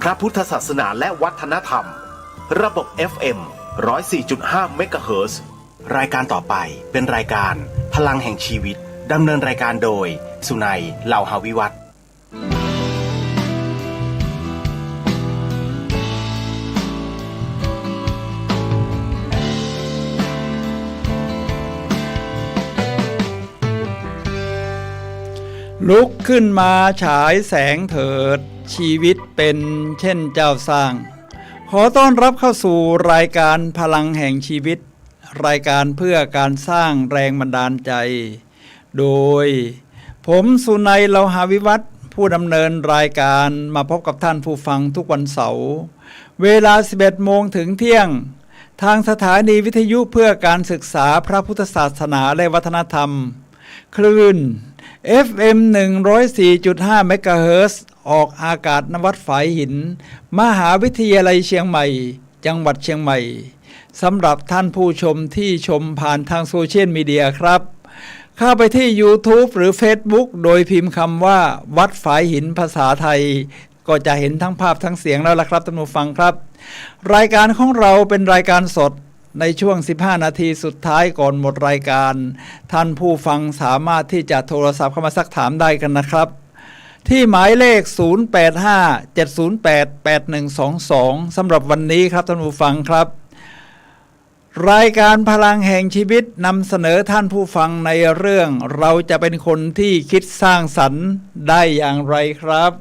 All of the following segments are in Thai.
พระพุทธศาสนาและวัฒนธรรมระบบ FM 104.5 เมกะเฮิรตซ์รายการต่อไปเป็นรายการพลังแห่งชีวิตดำเนินรายการโดยสุนัยเหล่าหาวิวัฒน์ลุกขึ้นมาฉายแสงเถิดชีวิตเป็นเช่นเจ้าสร้างขอต้อนรับเข้าสู่รายการพลังแห่งชีวิตรายการเพื่อการสร้างแรงบันดาลใจโดยผมสุนัยเหล่าหาวิวัฒน์ผู้ดำเนินรายการมาพบกับท่านผู้ฟังทุกวันเสาร์เวลา 11 โมงถึงเที่ยงทางสถานีวิทยุเพื่อการศึกษาพระพุทธศาสนาและวัฒนธรรมคลื่น FM 104.5 เมกะเฮิรตซ์ออกอากาศณวัดฝายหินมหาวิทยาลัยเชียงใหม่จังหวัดเชียงใหม่สำหรับท่านผู้ชมที่ชมผ่านทางโซเชียลมีเดียครับเข้าไปที่ YouTube หรือ Facebook โดยพิมพ์คำว่าวัดฝายหินภาษาไทยก็จะเห็นทั้งภาพทั้งเสียงแล้วล่ะครับท่านผู้ฟังครับรายการของเราเป็นรายการสดในช่วง15นาทีสุดท้ายก่อนหมดรายการท่านผู้ฟังสามารถที่จะโทรศัพท์เข้ามาซักถามได้กันนะครับที่หมายเลข 0857088122 สำหรับวันนี้ครับท่านผู้ฟังครับรายการพลังแห่งชีวิตนำเสนอท่านผู้ฟังในเรื่องเราจะเป็นคนที่คิดสร้างสรรค์ได้อย่างไรครับ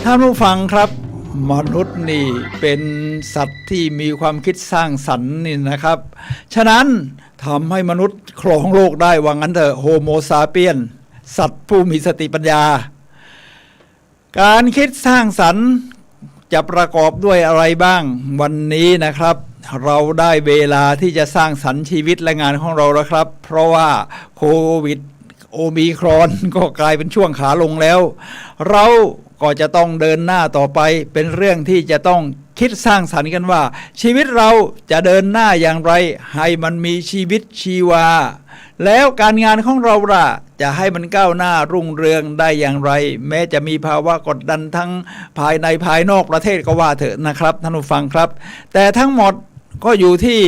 ท่านผู้ฟังครับมนุษย์นี่เป็นสัตว์ที่มีความคิดสร้างสรรค์นี่นะครับฉะนั้นทำให้มนุษย์ครองโลกได้ว่างั้นเถอะโฮโมซาเปียนสัตว์ผู้มีสติปัญญาการคิดสร้างสรรค์จะประกอบด้วยอะไรบ้างวันนี้นะครับเราได้เวลาที่จะสร้างสรรค์ชีวิตและงานของเราแล้วครับเพราะว่าโควิดโอมิครอนก็กลายเป็นช่วงขาลงแล้วเราก็จะต้องเดินหน้าต่อไปเป็นเรื่องที่จะต้องคิดสร้างสรรค์กันว่าชีวิตเราจะเดินหน้าอย่างไรให้มันมีชีวิตชีวาแล้วการงานของเราล่ะจะให้มันก้าวหน้ารุ่งเรืองได้อย่างไรแม้จะมีภาวะกดดันทั้งภายในภายนอกประเทศก็ว่าเถอะนะครับท่านผู้ฟังครับแต่ทั้งหมดก็อยู่ที่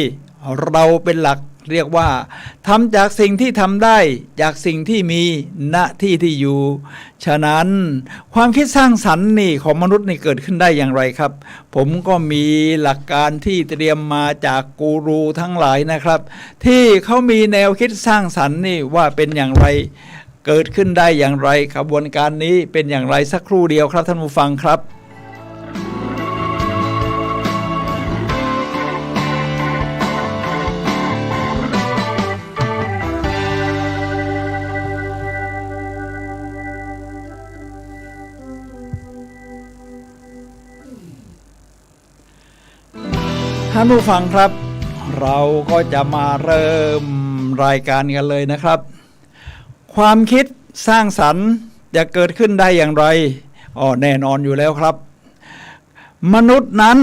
เราเป็นหลักเรียกว่าทำจากสิ่งที่ทำได้จากสิ่งที่มีณที่ที่อยู่ฉะนั้นความคิดสร้างสรรค์นี่ของมนุษย์นี่เกิดขึ้นได้อย่างไรครับผมก็มีหลักการที่เตรียมมาจากกูรูทั้งหลายนะครับที่เขามีแนวคิดสร้างสรรค์นี่ว่าเป็นอย่างไรเกิดขึ้นได้อย่างไรกระบวนการนี้เป็นอย่างไรสักครู่เดียวครับท่านผู้ฟังครับท่านผู้ฟังครับเราก็จะมาเริ่มรายการกันเลยนะครับความคิดสร้างสรรค์จะเกิดขึ้นได้อย่างไรแน่นอนอยู่แล้วครับมนุษย์นั้น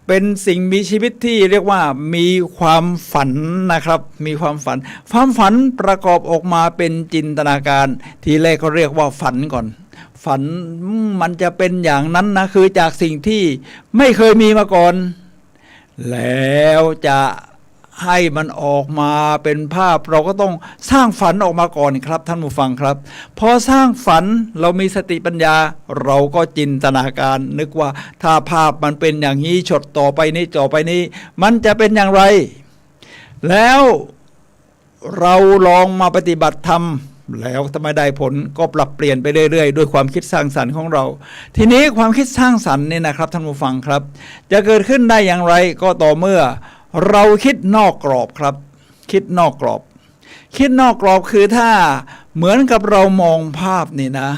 เป็นสิ่งมีชีวิตที่เรียกว่ามีความฝันนะครับมีความฝันประกอบออกมาเป็นจินตนาการทีแรกก็เรียกว่าฝันก่อนฝันมันจะเป็นอย่างนั้นนะคือจากสิ่งที่ไม่เคยมีมาก่อนแล้วจะให้มันออกมาเป็นภาพเราก็ต้องสร้างฝันออกมาก่อนครับท่านผู้ฟังครับพอสร้างฝันเรามีสติปัญญาเราก็จินตนาการนึกว่าถ้าภาพมันเป็นอย่างนี้ช็อตต่อไปนี้มันจะเป็นอย่างไรแล้วเราลองมาปฏิบัติธรรมแล้วถ้าไม่ได้ผลก็ปรับเปลี่ยนไปเรื่อยๆด้วยความคิดสร้างสรรค์ของเราทีนี้ความคิดสร้างสรรค์นี่นะครับท่านผู้ฟังครับจะเกิดขึ้นได้อย่างไรก็ต่อเมื่อเราคิดนอกกรอบครับคิดนอกกรอบคือถ้าเหมือนกับเรามองภาพนี่นะ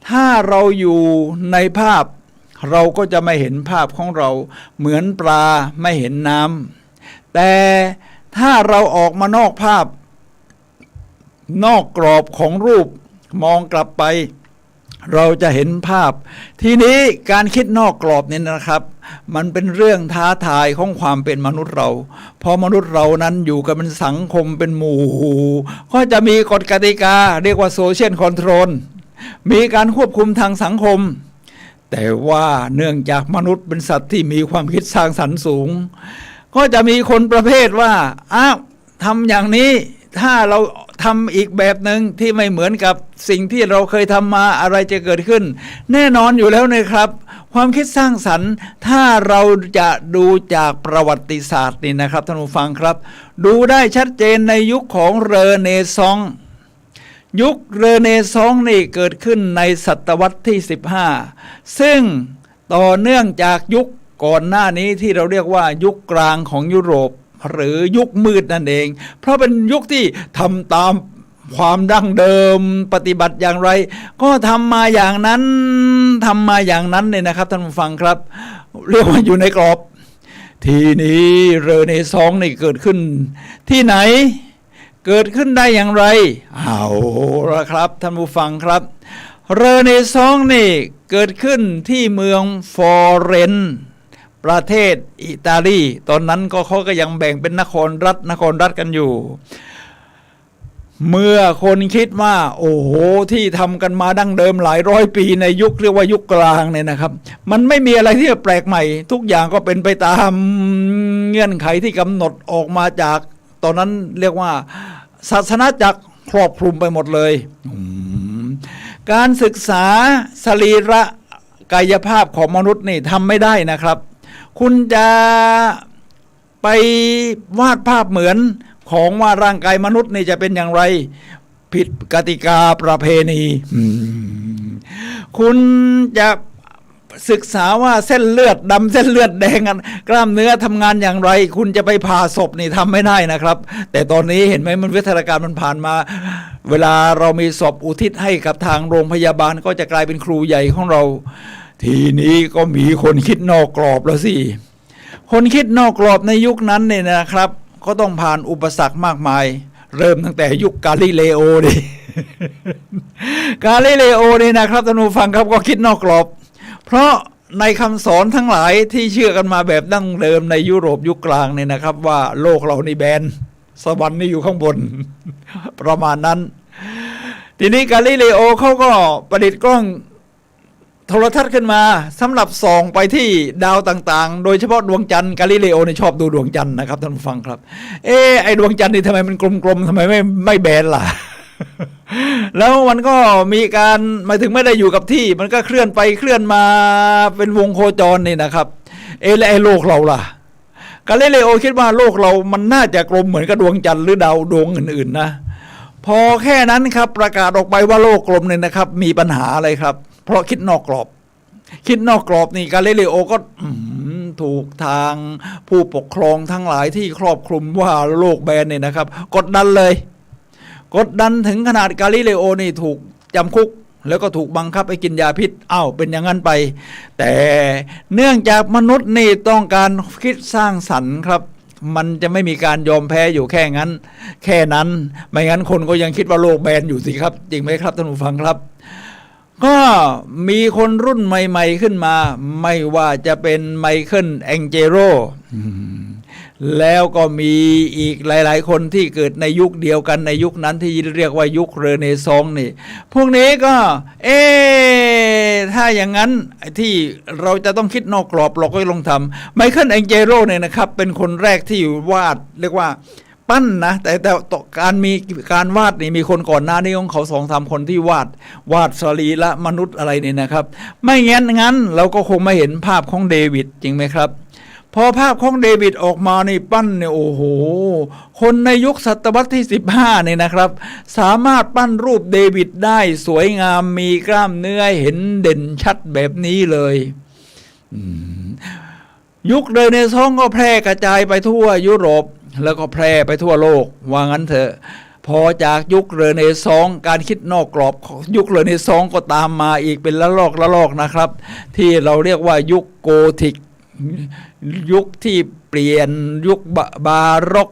ถ้าเราอยู่ในภาพเราก็จะไม่เห็นภาพของเราเหมือนปลาไม่เห็นน้ำแต่ถ้าเราออกมานอกภาพนอกกรอบของรูปมองกลับไป เราจะเห็นภาพทีนี้การคิดนอกกรอบเนี่ยนะครับ มันเป็นเรื่องท้าทายของความเป็นมนุษย์เราพอมนุษย์เรานั้นอยู่กันเป็นสังคมเป็นหมู่ก็จะมีกฎกติกาเรียกว่าโซเชียลคอนโทรลมีการควบคุมทางสังคมแต่ว่าเนื่องจากมนุษย์เป็นสัตว์ที่มีความคิดสร้างสรรค์สูงก็จะมีคนประเภทว่าอ้าวทำอย่างนี้ถ้าเราทำอีกแบบหนึ่งที่ไม่เหมือนกับสิ่งที่เราเคยทำมาอะไรจะเกิดขึ้นแน่นอนอยู่แล้วนะครับความคิดสร้างสรรค์ถ้าเราจะดูจากประวัติศาสตร์นี่นะครับท่านผู้ฟังครับดูได้ชัดเจนในยุคของเรเนซองส์ยุคเรเนซองส์นี่เกิดขึ้นในศตวรรษที่15ซึ่งต่อเนื่องจากยุคก่อนหน้านี้ที่เราเรียกว่ายุคกลางของยุโรปหรือยุคมืดนั่นเองเพราะเป็นยุคที่ทำตามความดั้งเดิมปฏิบัติอย่างไรก็ทำมาอย่างนั้นเนี่ยนะครับท่านผู้ฟังครับเรียกว่าอยู่ในกรอบทีนี้เรเนซองส์นี่เกิดขึ้นที่ไหนเกิดขึ้นได้อย่างไรเอาละครับท่านผู้ฟังครับเรเนซองส์นี่เกิดขึ้นที่เมืองฟลอเรนซ์ประเทศอิตาลีตอนนั้นเขาก็ยังแบ่งเป็นนครรัฐกันอยู่เมื่อคนคิดว่าโอ้โหที่ทำกันมาดั้งเดิมหลายร้อยปีในยุคเรียกว่ายุคกลางเนี่ยนะครับมันไม่มีอะไรที่แปลกใหม่ทุกอย่างก็เป็นไปตามเงื่อนไขที่กำหนดออกมาจากตอนนั้นเรียกว่าศาสนาจักรครอบคลุมไปหมดเลยการศึกษาสรีระกายภาพของมนุษย์นี่ทำไม่ได้นะครับคุณจะไปวาดภาพเหมือนของว่าร่างกายมนุษย์นี่จะเป็นอย่างไรผิดกติกาประเพณีคุณจะศึกษาว่าเส้นเลือดดำเส้นเลือดแดงกล้ามเนื้อทำงานอย่างไรคุณจะไปผ่าศพนี่ทำไม่ได้นะครับแต่ตอนนี้เห็นไหมมันวิทยาการมันผ่านมาเวลาเรามีศพอุทิศให้กับทางโรงพยาบาลก็จะกลายเป็นครูใหญ่ของเราทีนี้ก็มีคนคิดนอกกรอบแล้วสิคนคิดนอกกรอบในยุคนั้นเนี่ยนะครับก็ต้องผ่านอุปสรรคมากมายเริ่มตั้งแต่ยุคกาลิเลโอดิกาลิเลโอนี่นะครับท่านผู้ฟังครับก็คิดนอกกรอบเพราะในคำสอนทั้งหลายที่เชื่อกันมาแบบดั้งเดิมในยุโรปยุคกลางเนี่ยนะครับว่าโลกเรานี่แบนสวรรค์นี่อยู่ข้างบน ประมาณนั้นทีนี้กาลิเลโอเขาก็ประดิษฐ์กล้องโทรทัศน์ขึ้นมาสำหรับส่องไปที่ดาวต่างๆโดยเฉพาะดวงจันทร์กาลิเลโอเนี่ยชอบดูดวงจันทร์นะครับท่านผู้ฟังครับไอ้ดวงจันทร์นี่ทำไมมันกลมๆทำไมไม่แบนล่ะ แล้วมันก็มีการหมายถึงไม่ได้อยู่กับที่มันก็เคลื่อนไปเคลื่อนมาเป็นวงโคจรนี่นะครับแล้วไอ้โลกเราล่ะกาลิเลโอคิดว่าโลกเรามันน่าจะกลมเหมือนกับดวงจันทร์หรือดาวดวงอื่นๆนะพอแค่นั้นครับประกาศออกไปว่าโลกกลมเนี่ยนะครับมีปัญหาอะไรครับเพราะคิดนอกกรอบนี่กาลิเลโอก็ถูกทางผู้ปกครองทั้งหลายที่ครอบคลุมว่าโลกแบนเนี่ยนะครับกดดันถึงขนาดกาลิเลโอนี่ถูกจำคุกแล้วก็ถูกบังคับให้กินยาพิษเป็นอย่างนั้นไปแต่เนื่องจากมนุษย์นี่ต้องการคิดสร้างสรรค์ครับมันจะไม่มีการยอมแพ้อยู่แค่นั้นไม่งั้นคนก็ยังคิดว่าโลกแบนอยู่สิครับจริงไหมครับท่านผู้ฟังครับก็มีคนรุ่นใหม่ๆขึ้นมาไม่ว่าจะเป็นไมเคิลแองเจโรแล้วก็มีอีกหลายๆคนที่เกิดในยุคเดียวกันในยุคนั้นที่เรียกว่ายุคเรเนซองส์นี่พวกนี้ก็ถ้าอย่างนั้นที่เราจะต้องคิดนอกกรอบเราก็ลองทำไมเคิลแองเจโรเนี่ยนะครับเป็นคนแรกที่วาดเรียกว่าปั้นนะแต่การวาดนี่มีคนก่อนหน้านี้ของเขา2-3 คนที่วาดสรีระมนุษย์อะไรนี่นะครับไม่งั้นเราก็คงไม่เห็นภาพของเดวิดจริงไหมครับพอภาพของเดวิดออกมานี่ปั้นเนี่ยโอ้โหคนในยุคศตวรรษที่15นี่นะครับสามารถปั้นรูปเดวิดได้สวยงามมีกล้ามเนื้อเห็นเด่นชัดแบบนี้เลยยุคเรเนซองส์ก็แพร่กระจายไปทั่วยุโรปแล้วก็แพร่ไปทั่วโลกว่างั้นเถอะพอจากยุคเรเนซองส์การคิดนอกกรอบยุคเรเนซองส์ก็ตามมาอีกเป็นละลอกนะครับที่เราเรียกว่ายุคโกธิกยุคที่เปลี่ยนยุคบาร็อก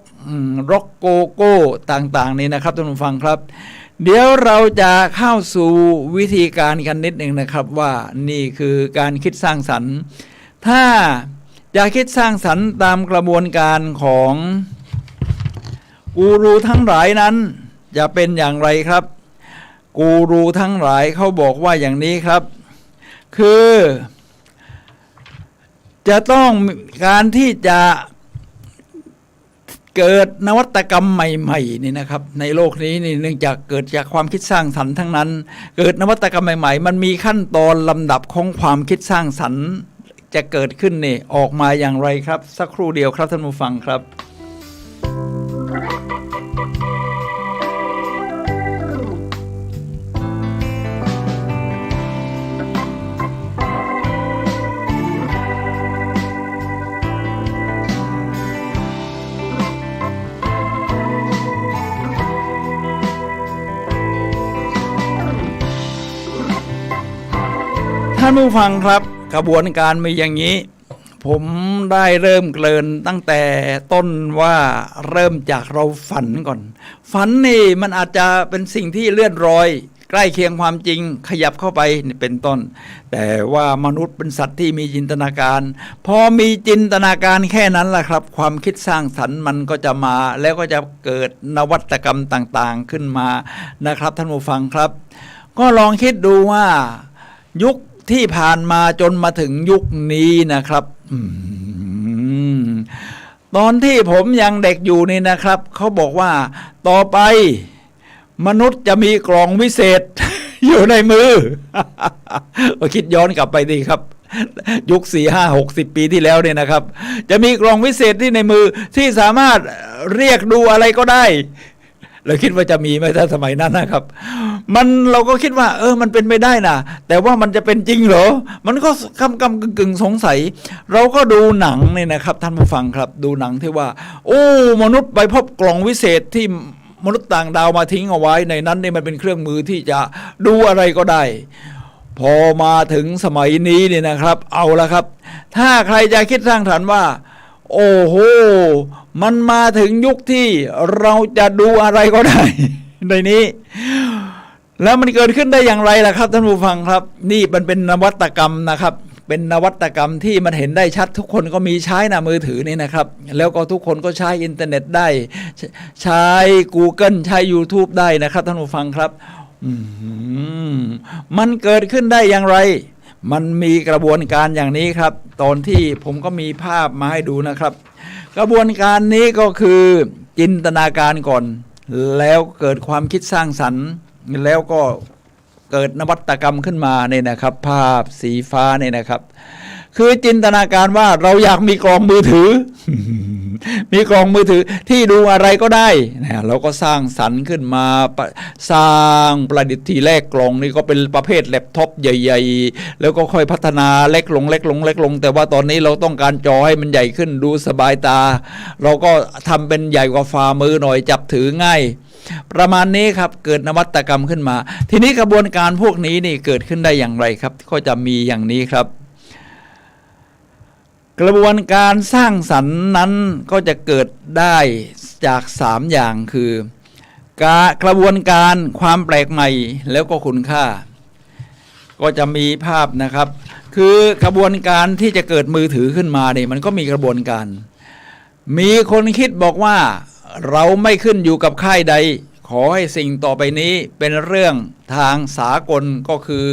ร็อกโกโก้ต่างๆนี่นะครับท่านผู้ฟังครับเดี๋ยวเราจะเข้าสู่วิธีการกันนิดหนึ่งนะครับว่านี่คือการคิดสร้างสรรค์ถ้าจะคิดสร้างสรรค์ตามกระบวนการของกูรูทั้งหลายนั้นจะเป็นอย่างไรครับกูรูทั้งหลายเขาบอกว่าอย่างนี้ครับคือจะต้องการที่จะเกิดนวัตกรรมใหม่ๆนี่นะครับในโลกนี้นี่เนื่องจากเกิดจากความคิดสร้างสรรค์ทั้งนั้นเกิดนวัตกรรมใหม่ๆมันมีขั้นตอนลำดับของความคิดสร้างสรรค์จะเกิดขึ้นนี่ออกมาอย่างไรครับสักครู่เดียวครับท่านผู้ฟังครับท่านผู้ฟังครับกระบวนการมีอย่างนี้ผมได้เริ่มเกริ่นตั้งแต่ต้นว่าเริ่มจากเราฝันก่อนฝันนี่มันอาจจะเป็นสิ่งที่เลื่อนลอยใกล้เคียงความจริงขยับเข้าไปเป็นต้นแต่ว่ามนุษย์เป็นสัตว์ที่มีจินตนาการพอมีจินตนาการแค่นั้นแหละครับความคิดสร้างสรรค์มันก็จะมาแล้วก็จะเกิดนวัตกรรมต่างๆขึ้นมานะครับท่านผู้ฟังครับก็ลองคิดดูว่ายุคที่ผ่านมาจนมาถึงยุคนี้นะครับตอนที่ผมยังเด็กอยู่นี่นะครับเขาบอกว่าต่อไปมนุษย์จะมีกล่องวิเศษ อยู่ในมือ คิดย้อนกลับไปดีครับยุค4-5-60 ปีที่แล้วเนี่ยนะครับจะมีกล่องวิเศษที่ในมือที่สามารถเรียกดูอะไรก็ได้เราคิดว่าจะมีไหมถ้าสมัยนั้นนะครับเราก็คิดว่ามันเป็นไม่ได้นะแต่ว่ามันจะเป็นจริงเหรอมันก็กำกึ่งสงสัยเราก็ดูหนังเนี่ยนะครับท่านผู้ฟังครับดูหนังที่ว่ามนุษย์ไปพบกล่องวิเศษที่มนุษย์ต่างดาวมาทิ้งเอาไว้ในนั้นนี่มันเป็นเครื่องมือที่จะดูอะไรก็ได้พอมาถึงสมัยนี้เนี่ยนะครับเอาละครับถ้าใครจะคิดสร้างสรรค์ว่าโอ้โหมันมาถึงยุคที่เราจะดูอะไรก็ได้ ในนี้แล้วมันเกิดขึ้นได้อย่างไรล่ะครับท่านผู้ฟังครับนี่มันเป็นนวัตกรรมนะครับเป็นนวัตกรรมที่มันเห็นได้ชัดทุกคนก็มีใช้นะมือถือนี่นะครับแล้วก็ทุกคนก็ใช้อินเทอร์เน็ตได้ใช้ Google ใช้ YouTube ได้นะครับท่านผู้ฟังครับมันเกิดขึ้นได้อย่างไรมันมีกระบวนการอย่างนี้ครับตอนที่ผมก็มีภาพมาให้ดูนะครับกระบวนการนี้ก็คือจินตนาการก่อนแล้วเกิดความคิดสร้างสรรค์แล้วก็เกิดนวัตกรรมขึ้นมาเนี่ยนะครับภาพสีฟ้าเนี่ยนะครับคือจินตนาการว่าเราอยากมีกล่องมือถือ มีกล่องมือถือที่ดูอะไรก็ได้นะเราก็สร้างสรรค์ขึ้นมาสร้างประดิษฐ์ทีแรกกล่องนี่ก็เป็นประเภทแล็ปท็อปใหญ่ๆแล้วก็ค่อยพัฒนาเล็กลงแต่ว่าตอนนี้เราต้องการจอให้มันใหญ่ขึ้นดูสบายตาเราก็ทำเป็นใหญ่กว่าฝ่ามือหน่อยจับถือง่ายประมาณนี้ครับเกิดนวัตกรรมขึ้นมาทีนี้กระบวนการพวกนี้นี่เกิดขึ้นได้อย่างไรครับก็จะมีอย่างนี้ครับกระบวนการสร้างสรรค์นั้นก็จะเกิดได้จาก3อย่างคือกระบวนการความแปลกใหม่แล้วก็คุณค่าก็จะมีภาพนะครับคือกระบวนการที่จะเกิดมือถือขึ้นมาเนี่ยมันก็มีกระบวนการมีคนคิดบอกว่าเราไม่ขึ้นอยู่กับค่ายใดขอให้สิ่งต่อไปนี้เป็นเรื่องทางสากลก็คือ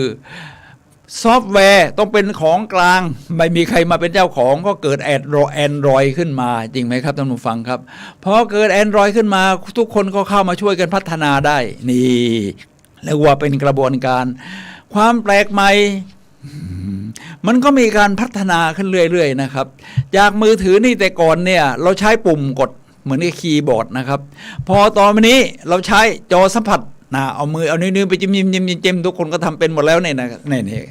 ซอฟต์แวร์ต้องเป็นของกลางไม่มีใครมาเป็นเจ้าของก็เกิดแอนดรอยขึ้นมาจริงไหมครับท่านผู้ฟังครับพอเกิดแอนดรอยขึ้นมาทุกคนก็เข้ามาช่วยกันพัฒนาได้นี่เรียกว่าเป็นกระบวนการความแปลกใหม่มันก็มีการพัฒนาขึ้นเรื่อยๆนะครับจากมือถือนี่แต่ก่อนเนี่ยเราใช้ปุ่มกดเหมือนกับคีย์บอร์ดนะครับพอตอนนี้เราใช้จอสัมผัสเอามือเอานิ้วไปจิ้มทุกคนก็ทำเป็นหมดแล้วเนี่ยนะนี่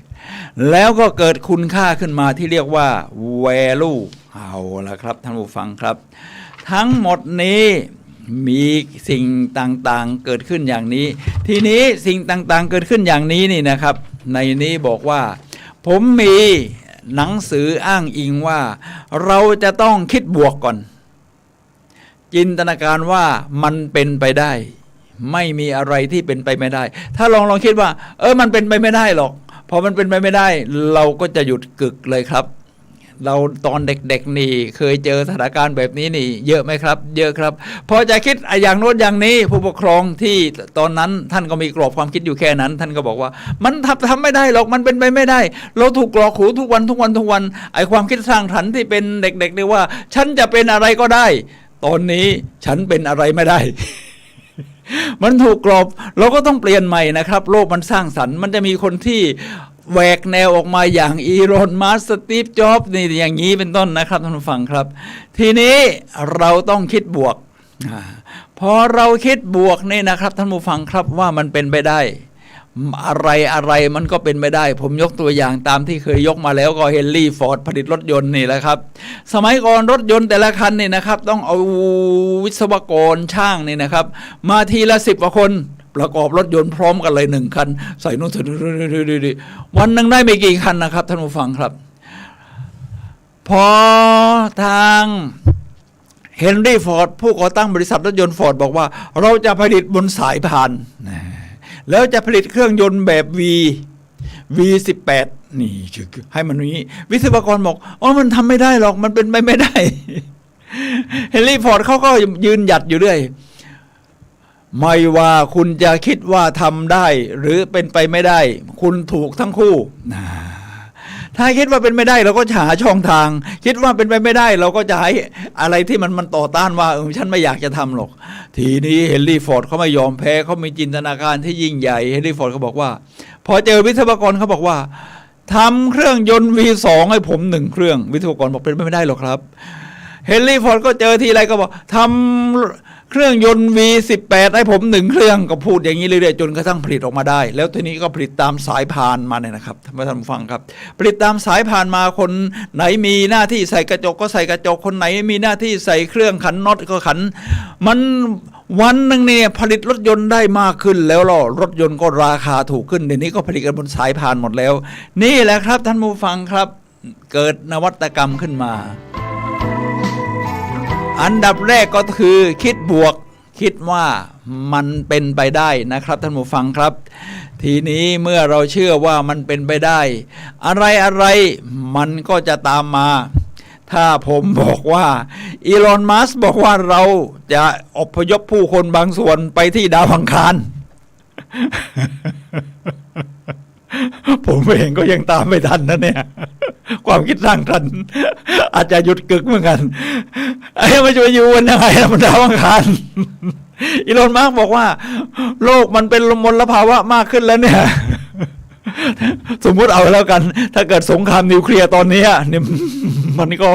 แล้วก็เกิดคุณค่าขึ้นมาที่เรียกว่า value เอาละครับท่านผู้ฟังครับทั้งหมดนี้มีสิ่งต่างๆเกิดขึ้นอย่างนี้ทีนี้สิ่งต่างๆเกิดขึ้นอย่างนี้นี่นะครับในนี้บอกว่าผมมีหนังสืออ้างอิงว่าเราจะต้องคิดบวกก่อน จินตนาการว่ามันเป็นไปได้ไม่มีอะไรที่เป็นไปไม่ได้ถ้าลองคิดว่ามันเป็นไปไม่ได้หรอกพอมันเป็นไปไม่ได้เราก็จะหยุดกึกเลยครับเราตอนเด็กๆนี่เคยเจอสถานการณ์แบบนี้นี่เยอะไหมครับเยอะครับพอจะคิดอย่างโน้นอย่างนี้ผู้ปกครองที่ตอนนั้นท่านก็มีกรอบความคิดอยู่แค่นั้นท่านก็บอกว่ามันทำไม่ได้หรอกมันเป็นไปไม่ได้เราถูกกรอกหูทุกวันไอ้ความคิดสร้างสรรค์ที่เป็นเด็กๆเนี่ยว่าฉันจะเป็นอะไรก็ได้ตอนนี้ฉันเป็นอะไรไม่ได้ มันถูกกรอบเราก็ต้องเปลี่ยนใหม่นะครับโลกมันสร้างสรรค์มันจะมีคนที่แหวกแนวออกมาอย่างอีลอนมัสก์สตีฟจ็อบส์นี่อย่างนี้เป็นต้นนะครับท่านผู้ฟังครับทีนี้เราต้องคิดบวกพอเราคิดบวกนี่นะครับท่านผู้ฟังครับว่ามันเป็นไปได้อะไรมันก็เป็นไปได้ผมยกตัวอย่างตามที่เคยยกมาแล้วก็เฮนรี่ฟอร์ดผลิตรถยนต์นี่แหละครับสมัยก่อนรถยนต์แต่ละคันนี่นะครับต้องเอาวิศวกรช่างนี่นะครับมาทีละ10กว่าคนประกอบรถยนต์พร้อมกันเลย1คันใส่นู่นวันนึงได้ไม่กี่คันนะครับท่านผู้ฟังครับพอทางเฮนรี่ฟอร์ดผู้ก่อตั้งบริษัทรถยนต์ฟอร์ดบอกว่าเราจะผลิตบนสายพานแล้วจะผลิตเครื่องยนต์แบบ V18 นี่ให้มันนี้วิศวกรบอกมันทำไม่ได้หรอกมันเป็นไปไม่ได้ เฮนรี่ฟอร์ดเขาก็ยืนหยัดอยู่ด้วยไม่ว่าคุณจะคิดว่าทำได้หรือเป็นไปไม่ได้คุณถูกทั้งคู่ถ้าคิดว่าเป็นไม่ได้เราก็หาช่องทางคิดว่าเป็นไปไม่ได้เราก็จะให้อะไรที่มันต่อต้านว่าฉันไม่อยากจะทำหรอกทีนี้เฮนรี่ฟอร์ดเขาไม่ยอมแพ้เขามีจินตนาการที่ยิ่งใหญ่เฮนรี่ฟอร์ดเขาบอกว่าพอเจอวิศวกรเขาบอกว่าทำเครื่องยนต์ V2 ให้ผม1เครื่องวิศวกรบอกเป็นไปไม่ได้หรอกครับเฮนรี่ฟอร์ดก็เจอทีไรก็บอกทำเครื่องยนต์ V18 ให้ผม1เครื่องก็พูดอย่างนี้เรื่อยๆจนกระทั่งผลิตออกมาได้แล้วทีนี้ก็ผลิตตามสายพานมาเนี่ยนะครับท่านผู้ฟังครับผลิตตามสายพานมาคนไหนมีหน้าที่ใส่กระจกก็ใส่กระจกคนไหนมีหน้าที่ใส่เครื่องขันน็อตก็ขันมันวันนึงเนี่ยผลิตรถยนต์ได้มากขึ้นแล้วรถยนต์ก็ราคาถูกขึ้นเดี๋ยวนี้ก็ผลิตกันบนสายพานหมดแล้วนี่แหละครับท่านผู้ฟังครับเกิดนวัตกรรมขึ้นมาอันดับแรกก็คือคิดบวกคิดว่ามันเป็นไปได้นะครับท่านผู้ฟังครับทีนี้เมื่อเราเชื่อว่ามันเป็นไปได้อะไรมันก็จะตามมาถ้าผมบอกว่าอีลอนมัสก์บอกว่าเราจะอพยพผู้คนบางส่วนไปที่ดาวอังคาร ผมเองก็ยังตามไม่ทันนะเนี่ยความคิดสร้างสรรค์อาจจะหยุดกึกเหมือนกันมันจะอยู่วันยังไงมันดาวอังคารอีลอนมัสก์บอกว่าโลกมันเป็นมลภาวะมากขึ้นแล้วเนี่ยสมมุติเอาแล้วกันถ้าเกิดสงครามนิวเคลียร์ตอนนี้เนี่ยมันก็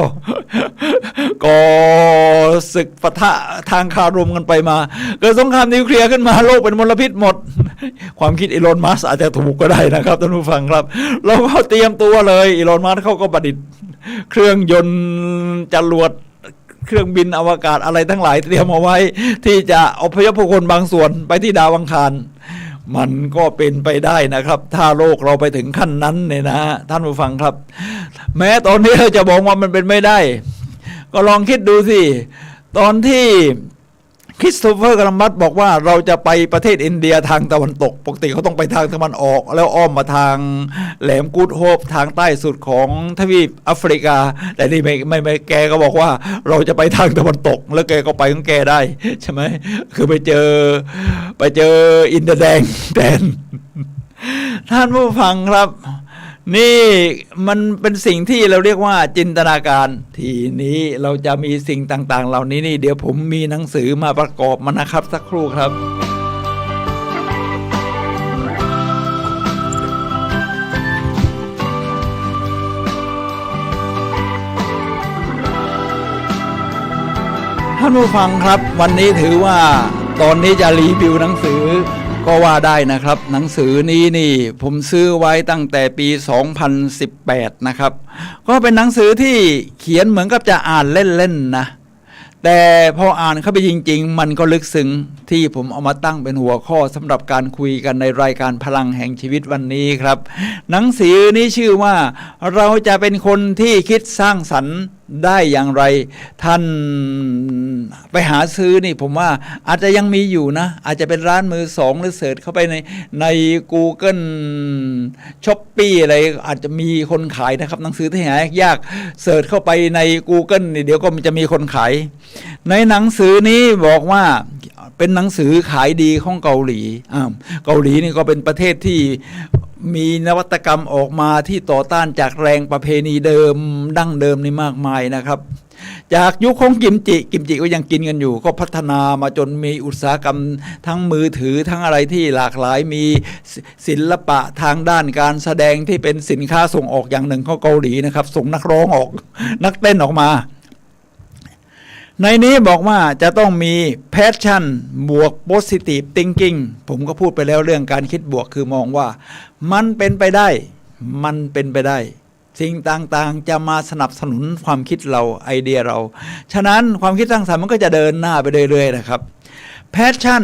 ศึกปะทะทางคารมกันไปมาเกิดสงครามนิวเคลียร์ขึ้นมาโลกเป็นมลพิษหมดความคิดอีลอนมัสก์อาจจะถูกก็ได้นะครับท่านผู้ฟังครับเราก็เตรียมตัวเลยอีลอนมัสก์เขาก็ประดิษฐ์เครื่องยนต์จรวดเครื่องบินอวกาศอะไรทั้งหลายเตรียมเอาไว้ที่จะอพยพผู้คนบางส่วนไปที่ดาวอังคารมันก็เป็นไปได้นะครับถ้าโลกเราไปถึงขั้นนั้นเนี่ยนะท่านผู้ฟังครับแม้ตอนนี้เราจะบอกว่ามันเป็นไม่ได้ก็ลองคิดดูสิตอนที่คริสโตเฟอร์โคลัมบัสบอกว่าเราจะไปประเทศอินเดียทางตะวันตกปกติเขาต้องไปทางตะวันออกแล้วอ้อมมาทางแหลมกูดโฮปทางใต้สุดของทวีปแอฟริกาแต่นี่ไม่แกก็บอกว่าเราจะไปทางตะวันตกแล้วแกก็ไปของแกได้ใช่ไหมคือไปเจออินเดียแดงแทนท่านผู้ฟังครับนี่มันเป็นสิ่งที่เราเรียกว่าจินตนาการทีนี้เราจะมีสิ่งต่างๆเหล่านี้นี่เดี๋ยวผมมีหนังสือมาประกอบมันนะครับสักครู่ครับท่านผู้ฟังครับวันนี้ถือว่าตอนนี้จะรีวิวหนังสือก็ว่าได้นะครับหนังสือนี้นี่ผมซื้อไว้ตั้งแต่ปี 2018 นะครับก็เป็นหนังสือที่เขียนเหมือนกับจะอ่านเล่นๆนะแต่พออ่านเข้าไปจริงๆมันก็ลึกซึ้งที่ผมเอามาตั้งเป็นหัวข้อสำหรับการคุยกันในรายการพลังแห่งชีวิตวันนี้ครับหนังสือนี้ชื่อว่าเราจะเป็นคนที่คิดสร้างสรรค์ ได้อย่างไรท่านไปหาซื้อนี่ผมว่าอาจจะยังมีอยู่นะอาจจะเป็นร้านมือสองหรือเสิร์ชเข้าไปใน Google Shopee อะไรอาจจะมีคนขายนะครับหนังสือที่หายากเสิร์ชเข้าไปใน Google นี่เดี๋ยวก็มันจะมีคนขายในหนังสือนี้บอกว่าเป็นหนังสือขายดีของเกาหลีเกาหลีนี่ก็เป็นประเทศที่มีนวัตกรรมออกมาที่ต่อต้านจากแรงประเพณีเดิมดั้งเดิมนี่มากมายนะครับจากยุคของกิมจิก็ยังกินกันอยู่ก็พัฒนามาจนมีอุตสาหกรรมทั้งมือถือทั้งอะไรที่หลากหลายมีศิลปะทางด้านการแสดงที่เป็นสินค้าส่งออกอย่างหนึ่งของเกาหลีนะครับส่งนักร้องออกนักเต้นออกมาในนี้บอกว่าจะต้องมี passion บวก positive thinking ผมก็พูดไปแล้วเรื่องการคิดบวกคือมองว่ามันเป็นไปได้สิ่งต่างๆจะมาสนับสนุนความคิดเราไอเดียเราฉะนั้นความคิดสร้างสรรค์มันก็จะเดินหน้าไปเรื่อยๆนะครับ passion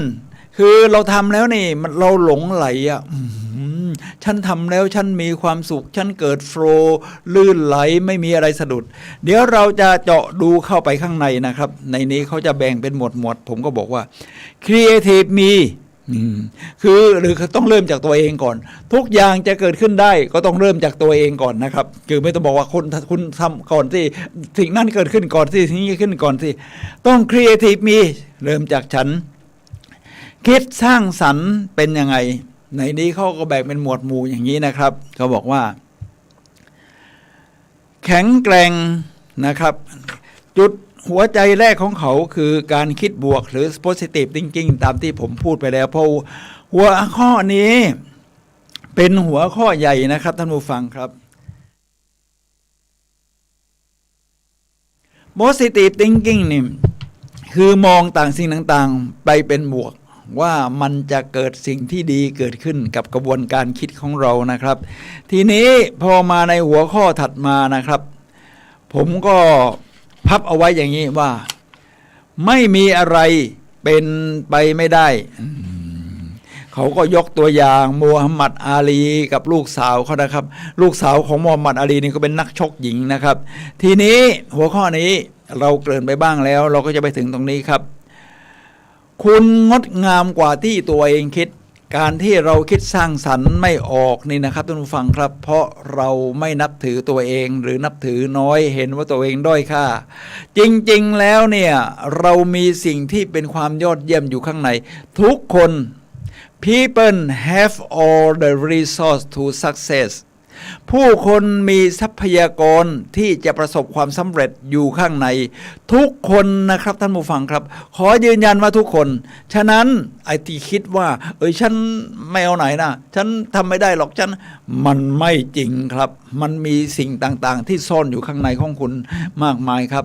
คือเราทำแล้วนี่เราหลงไหลฉันทำแล้วฉันมีความสุขฉันเกิดโฟลว์ลื่นไหลไม่มีอะไรสะดุดเดี๋ยวเราจะเจาะดูเข้าไปข้างในนะครับในนี้เขาจะแบ่งเป็นหมวดผมก็บอกว่า Creative มีคือหรือต้องเริ่มจากตัวเองก่อนทุกอย่างจะเกิดขึ้นได้ก็ต้องเริ่มจากตัวเองก่อนนะครับคือไม่ต้องบอกว่าคุณทำก่อนที่สิ่งนั้นเกิดขึ้นก่อนที่สิ่งนี้ขึ้นก่อนที่ต้อง Creative มีเริ่มจากฉันคิดสร้างสรรค์เป็นยังไงในนี้เขาก็แบ่งเป็นหมวดหมู่อย่างนี้นะครับเขาบอกว่าแข็งแกร่งนะครับจุดหัวใจแรกของเขาคือการคิดบวกหรือ positive thinking ตามที่ผมพูดไปแล้วเพราะหัวข้อนี้เป็นหัวข้อใหญ่นะครับท่านผู้ฟังครับ positive thinking นี่คือมองต่างสิ่งต่างๆไปเป็นบวกว่ามันจะเกิดสิ่งที่ดีเกิดขึ้นกับกระบวนการคิดของเรานะครับทีนี้พอมาในหัวข้อถัดมานะครับผมก็พับเอาไว้อย่างนี้ว่าไม่มีอะไรเป็นไปไม่ได้เขาก็ยกตัวอย่างมูฮัมหมัดอาลีกับลูกสาวเขานะครับลูกสาวของมูฮัมหมัดอาลีนี่ก็เป็นนักชกหญิงนะครับทีนี้หัวข้อนี้เราเกริ่นไปบ้างแล้วเราก็จะไปถึงตรงนี้ครับคุณงดงามกว่าที่ตัวเองคิดการที่เราคิดสร้างสรรค์ไม่ออกนี่นะครับท่านผู้ฟังครับเพราะเราไม่นับถือตัวเองหรือนับถือน้อยเห็นว่าตัวเองด้อยค่าจริงๆแล้วเนี่ยเรามีสิ่งที่เป็นความยอดเยี่ยมอยู่ข้างในทุกคน people have all the resource to success ผู้คนมีทรัพยากรที่จะประสบความสำเร็จอยู่ข้างในทุกคนนะครับท่านผู้ฟังครับขอยืนยันว่าทุกคนฉะนั้นไอ้ที่คิดว่าฉันไม่เอาไหนนะฉันทำไม่ได้หรอกมันไม่จริงครับมันมีสิ่งต่างๆที่ซ่อนอยู่ข้างในของคุณมากมายครับ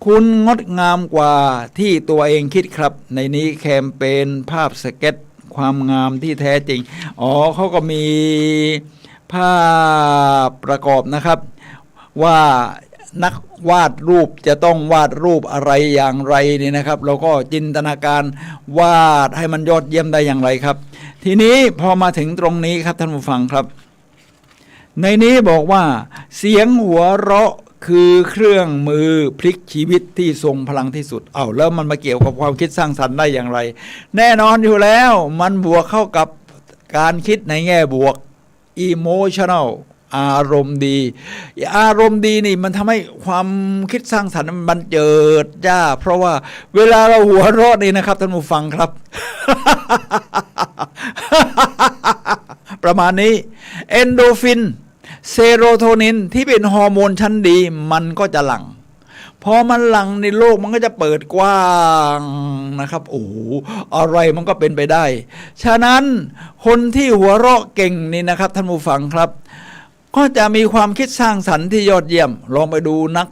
คุณงดงามกว่าที่ตัวเองคิดครับในนี้แคมเปญภาพสเก็ตความงามที่แท้จริงเขาก็มีภาพประกอบนะครับว่านักวาดรูปจะต้องวาดรูปอะไรอย่างไรนี่นะครับเราก็จินตนาการวาดให้มันยอดเยี่ยมได้อย่างไรครับทีนี้พอมาถึงตรงนี้ครับท่านผู้ฟังครับในนี้บอกว่าเสียงหัวเราะคือเครื่องมือพลิกชีวิตที่ทรงพลังที่สุดแล้วมันมาเกี่ยวกับความคิดสร้างสรรค์ได้อย่างไรแน่นอนอยู่แล้วมันบวกเข้ากับการคิดในแง่บวกemotional อารมณ์ดีนี่มันทำให้ความคิดสร้างสรรค์มันเจิดจ้าเพราะว่าเวลาเราหัวเราะนี่นะครับท่านผู้ฟังครับ ประมาณนี้เอนโดฟินเซโรโทนินที่เป็นฮอร์โมนชั้นดีมันก็จะหลั่งพอมันหลั่งในโลกมันก็จะเปิดกว้างนะครับอะไรมันก็เป็นไปได้ฉะนั้นคนที่หัวเราะเก่งนี่นะครับท่านผู้ฟังครับก็จะมีความคิดสร้างสรรค์ที่ยอดเยี่ยมลองไปดูนัก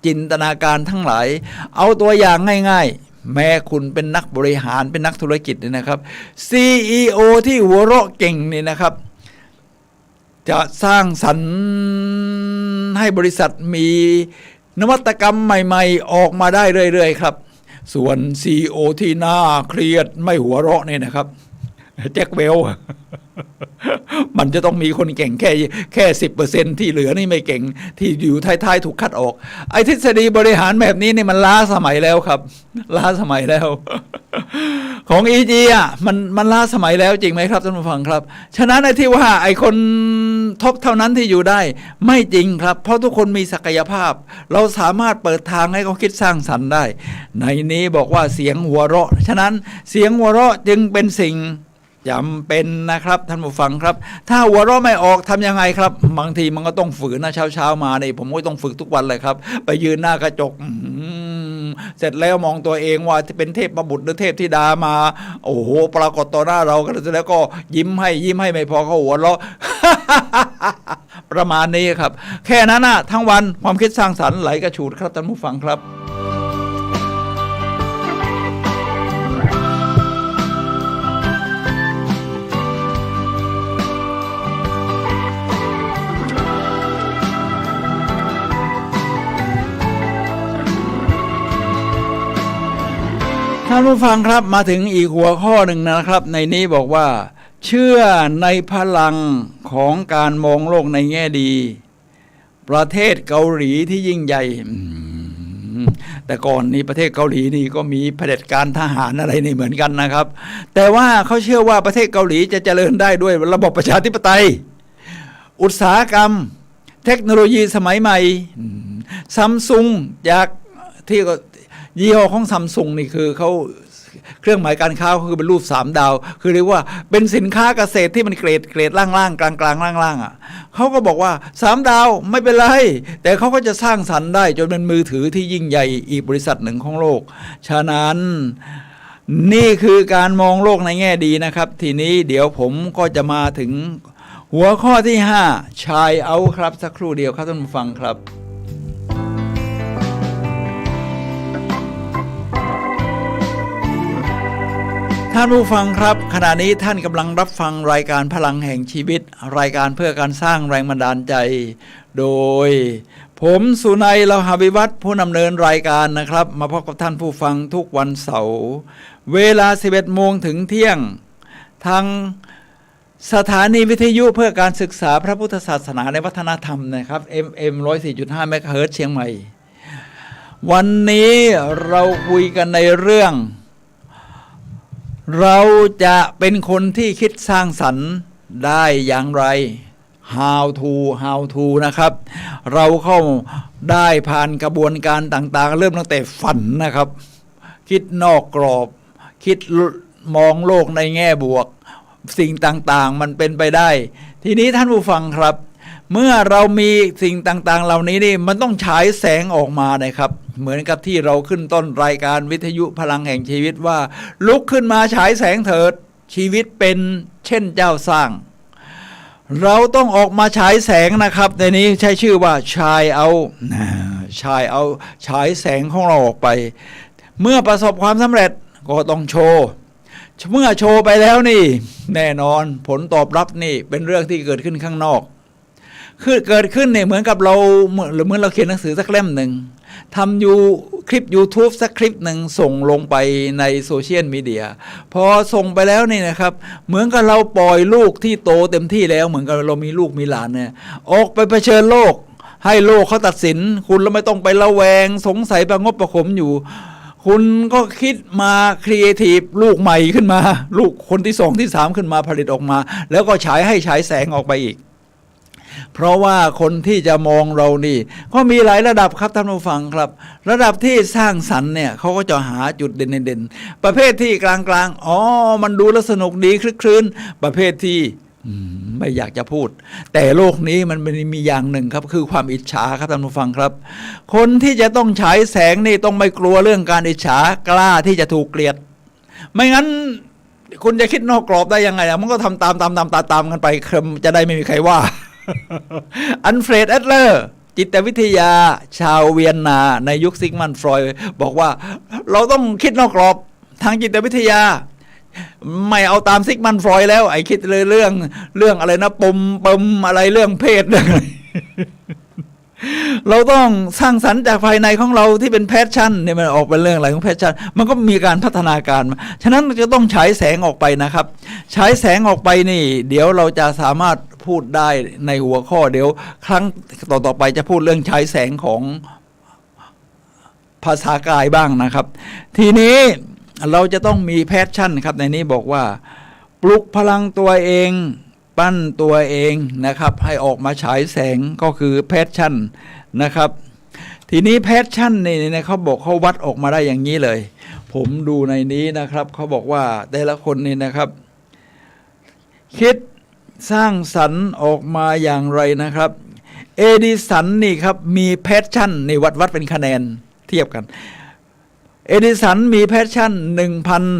จินตนาการทั้งหลายเอาตัวอย่างง่ายๆแม้คุณเป็นนักบริหารเป็นนักธุรกิจนี่นะครับ CEO ที่หัวเราะเก่งนี่นะครับจะสร้างสรรค์ให้บริษัทมีนวัตกรรมใหม่ๆออกมาได้เรื่อยๆครับส่วน CEO ที่น่าเครียดไม่หัวเราะนี่นะครับแจ็คเวล มันจะต้องมีคนเก่งแค่10%ที่เหลือนี่ไม่เก่งที่อยู่ท้ายๆถูกคัดออกไอ้ทฤษฎีบริหารแบบนี้นี่มันล้าสมัยแล้วครับล้าสมัยแล้ว ของ EG อ่ะมันล้าสมัยแล้วจริงไหมครับท่านผู้ฟังครับฉะนั้นไอ้ที่ว่าไอ้คนท็อปเท่านั้นที่อยู่ได้ไม่จริงครับเพราะทุกคนมีศักยภาพเราสามารถเปิดทางให้เขาคิดสร้างสรรค์ได้ในนี้บอกว่าเสียงหัวเราะฉะนั้นเสียงหัวเราะจึงเป็นสิ่งจำเป็นนะครับท่านผู้ฟังครับถ้าหัวเราะไม่ออกทำยังไงครับบางทีมันก็ต้องฝืนนะเช้ามานี่ผมก็ต้องฝึกทุกวันเลยครับไปยืนหน้ากระจกเสร็จแล้วมองตัวเองว่าจะเป็นเทพบุตรหรือเทพธิดามาโอ้โหปรากฏต่อหน้าเราก็แล้วก็ยิ้มให้ไม่พอเขาหัวเราะ ประมาณนี้ครับแค่นั้นนะทั้งวันความคิดสร้างสรรค์ไหลกระฉูดครับท่านผู้ฟังครับท่านผู้ฟังครับมาถึงอีกหัวข้อหนึ่งนะครับในนี้บอกว่าเชื่อในพลังของการมองโลกในแง่ดีประเทศเกาหลีที่ยิ่งใหญ่แต่ก่อนนี้ประเทศเกาหลีนี่ก็มีเผด็จการทหารอะไรนี่เหมือนกันนะครับแต่ว่าเขาเชื่อว่าประเทศเกาหลีจะเจริญได้ด้วยระบบประชาธิปไตยอุตสาหกรรมเทคโนโลยีสมัยใหม่ซัมซุงจากที่ยี่ห้อของซัมซุงนี่คือเขาเครื่องหมายการค้าคือเป็นรูป3 ดาวคือเรียกว่าเป็นสินค้าเกษตรที่มันเกรดล่างๆกลางๆล่างๆอ่ะเขาก็บอกว่า3 ดาวไม่เป็นไรแต่เขาก็จะสร้างสรรค์ได้จนเป็นมือถือที่ยิ่งใหญ่อีกบริษัทหนึ่งของโลกฉะนั้นนี่คือการมองโลกในแง่ดีนะครับทีนี้เดี๋ยวผมก็จะมาถึงหัวข้อที่5ชายเอาครับสักครู่เดียวครับท่านผู้ฟังครับท่านผู้ฟังครับขณะนี้ท่านกำลังรับฟังรายการพลังแห่งชีวิตรายการเพื่อการสร้างแรงบันดาลใจโดยผมสุนัย เลาหะวิวัฒน์ผู้ดำเนินรายการนะครับมาพบกับท่านผู้ฟังทุกวันเสาร์เวลา 11 โมงถึงเที่ยงทางสถานีวิทยุเพื่อการศึกษาพระพุทธศาสนาในวัฒนธรรมนะครับ FM 104.5 เมกะเฮิรตซ์เชียงใหม่วันนี้เราคุยกันในเรื่องเราจะเป็นคนที่คิดสร้างสรรค์ได้อย่างไร how to นะครับเราเข้าได้ผ่านกระบวนการต่างๆเริ่มตั้งแต่ฝันนะครับคิดนอกกรอบคิดมองโลกในแง่บวกสิ่งต่างๆมันเป็นไปได้ทีนี้ท่านผู้ฟังครับเมื่อเรามีสิ่งต่างๆเหล่านี้นี่มันต้องฉายแสงออกมานะครับเหมือนกับที่เราขึ้นต้นรายการวิทยุพลังแห่งชีวิตว่าลุกขึ้นมาฉายแสงเถิดชีวิตเป็นเช่นเจ้าสร้างเราต้องออกมาฉายแสงนะครับในนี้ใช้ชื่อว่าฉายเอาฉายแสงของเราออกไปเมื่อประสบความสำเร็จก็ต้องโชว์เมื่อโชว์ไปแล้วนี่แน่นอนผลตอบรับนี่เป็นเรื่องที่เกิดขึ้นข้างนอกคือเกิดขึ้นเนี่ยเหมือนกับเราหรือเหมือนเราเขียนหนังสือสักเล่มหนึ่งทำคลิป YouTube สักคลิปหนึ่งส่งลงไปในโซเชียลมีเดียพอส่งไปแล้วนี่นะครับเหมือนกับเราปล่อยลูกที่โตเต็มที่แล้วเหมือนกับเรามีลูกมีหลานเนี่ยออกไปเผชิญโลกให้โลกเขาตัดสินคุณแล้วไม่ต้องไประแวงสงสัยประงบประขมอยู่คุณก็คิดมาครีเอทีฟลูกใหม่ขึ้นมาลูกคนที่2ที่3ขึ้นมาผลิตออกมาแล้วก็ฉายแสงออกไปอีกเพราะว่าคนที่จะมองเรานี่ก็มีหลายระดับครับท่านผู้ฟังครับระดับที่สร้างสรรค์เนี่ยเขาก็จะหาจุดเด่นประเภทที่กลางๆอ๋อมันดูแล้วสนุกดีคลึกครื้นประเภทที่ไม่อยากจะพูดแต่โลกนี้มันมีอย่างหนึ่งครับคือความอิจฉาครับท่านผู้ฟังครับคนที่จะต้องฉายแสงนี่ต้องไม่กลัวเรื่องการอิจฉากล้าที่จะถูกเกลียดไม่งั้นคุณจะคิดนอกกรอบได้ยังไงมันก็ทำตามกันไปจะได้ไม่มีใครว่าอันเฟรด แอดเลอร์จิตวิทยาชาวเวียนนาในยุคซิกมันฟรอยด์บอกว่าเราต้องคิดนอกกรอบทางจิตวิทยาไม่เอาตามซิกมันฟรอยด์แล้วไอ้คิดเลยเรื่องอะไรนะปมอะไรเรื่องเพศ เราต้องสร้างสรรค์จากภายในของเราที่เป็นแพชชั่นเนี่ยมันออกเป็นเรื่องอะไรของแพชชั่นมันก็มีการพัฒนาการมาฉะนั้นเราจะต้องฉายแสงออกไปนะครับฉายแสงออกไปนี่เดี๋ยวเราจะสามารถพูดได้ในหัวข้อเดี๋ยวครั้งต่อไปจะพูดเรื่องฉายแสงของภาษากายบ้างนะครับทีนี้เราจะต้องมีแพชชั่นครับในนี้บอกว่าปลุกพลังตัวเองปั้นตัวเองนะครับให้ออกมาฉายแสงก็คือแพชชั่นนะครับทีนี้แพชชั่นนี่เขาบอกเขาวัดออกมาได้อย่างนี้เลยผมดูในนี้นะครับเขาบอกว่าแต่ละคนนี่นะครับคิดสร้างสรรค์ออกมาอย่างไรนะครับเอดิสันนี่ครับมีแพชชั่นนี่วัดเป็นคะแนนเทียบกันเอดิสันมีแพชชั่น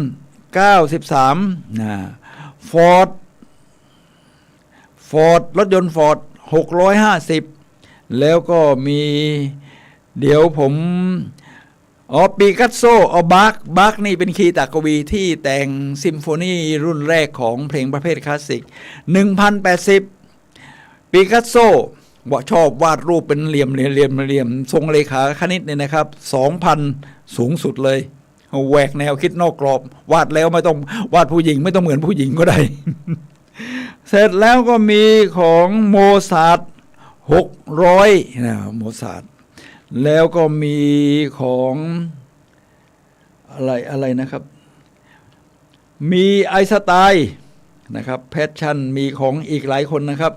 1,093 นะฟอร์ดรถยนต์ฟอร์ด650แล้วก็มีเดี๋ยวผมปิกัสโซบาร์กนี่เป็นคีย์ตากวีที่แต่งซิมโฟนีรุ่นแรกของเพลงประเภทคลาสสิก 1,080 ปิกัสโซว่าชอบวาดรูปเป็นเหลี่ยมทรงเลขาคณิตเนี่ยนะครับ 2,000 สูงสุดเลยแหวกแนวคิดนอกกรอบวาดแล้วไม่ต้องวาดผู้หญิงไม่ต้องเหมือนผู้หญิงก็ได้ เสร็จแล้วก็มีของโมซาร์ท600นะโมซาร์ทแล้วก็มีของอะไรนะครับมีไอน์สไตน์นะครับแพชชั่นมีของอีกหลายคนนะครับ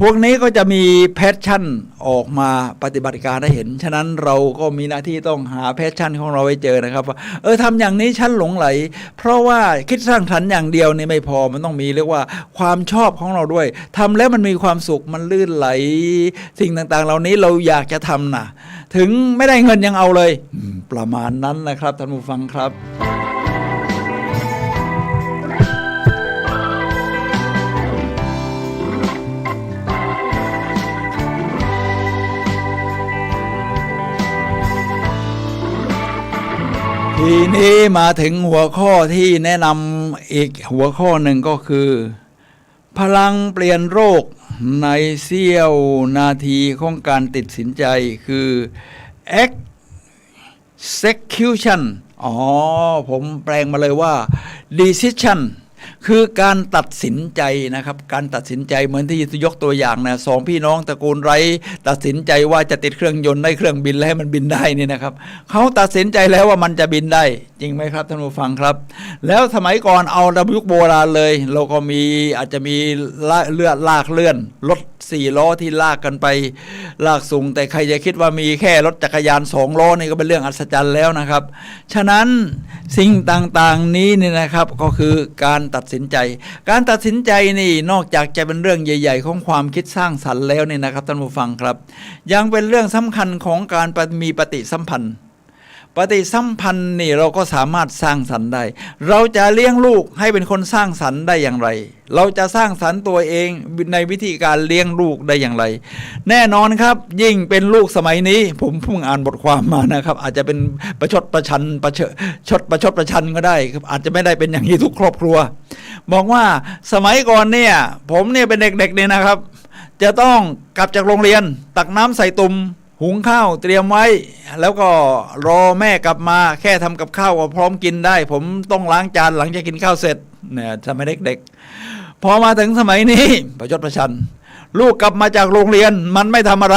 พวกนี้ก็จะมีแพชชั่นออกมาปฏิบัติการให้เห็นฉะนั้นเราก็มีหน้าที่ต้องหาแพชชั่นของเราให้เจอนะครับว่าทำอย่างนี้ฉันหลงไหลเพราะว่าคิดสร้างสรรค์อย่างเดียวนี่ไม่พอมันต้องมีเรียกว่าความชอบของเราด้วยทำแล้วมันมีความสุขมันลื่นไหลสิ่งต่างๆเหล่านี้เราอยากจะทำนะถึงไม่ได้เงินยังเอาเลยประมาณนั้นนะครับท่านผู้ฟังครับทีนี้มาถึงหัวข้อที่แนะนำอีกหัวข้อหนึ่งก็คือพลังเปลี่ยนโรคในเสี้ยวนาทีของการตัดสินใจคือ execution ผมแปลงมาเลยว่า decision คือการตัดสินใจนะครับการตัดสินใจเหมือนที่ยกตัวอย่างนะ2พี่น้องตระกูลไรตัดสินใจว่าจะติดเครื่องยนต์ได้เครื่องบินแล้วให้มันบินได้นี่นะครับเขาตัดสินใจแล้วว่ามันจะบินได้จริงไหมครับท่านผู้ฟังครับแล้วสมัยก่อนเอายุคโบราณเลยเราก็มีอาจจะมีลากเลื่อนรถ4ล้อที่ลากกันไปลากสูงแต่ใครจะคิดว่ามีแค่รถจักรยาน2ล้อนี่ก็เป็นเรื่องอัศจรรย์แล้วนะครับฉะนั้นสิ่งต่างๆนี้นี่นะครับก็คือการตัดสินใจนี่นอกจากจะเป็นเรื่องใหญ่ๆของความคิดสร้างสรรค์แล้วนี่นะครับท่านผู้ฟังครับยังเป็นเรื่องสำคัญของการมีปฏิสัมพันธ์นี่เราก็สามารถสร้างสรรค์ได้เราจะเลี้ยงลูกให้เป็นคนสร้างสรรค์ได้อย่างไรเราจะสร้างสรรค์ตัวเองในวิธีการเลี้ยงลูกได้อย่างไรแน่นอนครับยิ่งเป็นลูกสมัยนี้ผมเพิ่งอ่านบทความมานะครับอาจจะเป็นประชดประชันก็ได้ครับอาจจะไม่ได้เป็นอย่างนี้ทุกครอบครัวบอกว่าสมัยก่อนเนี่ยผมเนี่ยเป็นเด็กๆเนี่ยนะครับจะต้องกลับจากโรงเรียนตักน้ำใส่ตุ่มหุงข้าวเตรียมไว้แล้วก็รอแม่กลับมาแค่ทำกับข้าวก็พร้อมกินได้ผมต้องล้างจานหลังจากกินข้าวเสร็จเนี่ยสมัยเด็กๆพอมาถึงสมัยนี้ประชดประชันลูกกลับมาจากโรงเรียนมันไม่ทำอะไร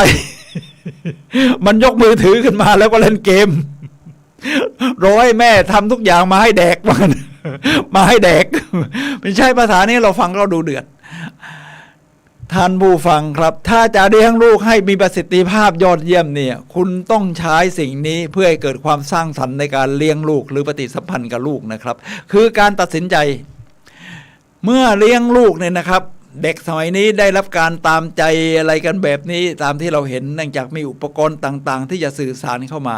มันยกมือถือขึ้นมาแล้วก็เล่นเกมรอให้แม่ทำทุกอย่างมาให้แดกมาให้แดกไม่ใช่ภาษานี้เราฟังเราดูเดือดท่านผู้ฟังครับถ้าจะเลี้ยงลูกให้มีประสิทธิภาพยอดเยี่ยมเนี่ยคุณต้องใช้สิ่งนี้เพื่อให้เกิดความสร้างสรรค์ในการเลี้ยงลูกหรือปฏิสัมพันธ์กับลูกนะครับคือการตัดสินใจเมื่อเลี้ยงลูกเนี่ยนะครับเด็กสมัยนี้ได้รับการตามใจอะไรกันแบบนี้ตามที่เราเห็นเนื่องจากมีอุปกรณ์ต่างๆที่จะสื่อสารเข้ามา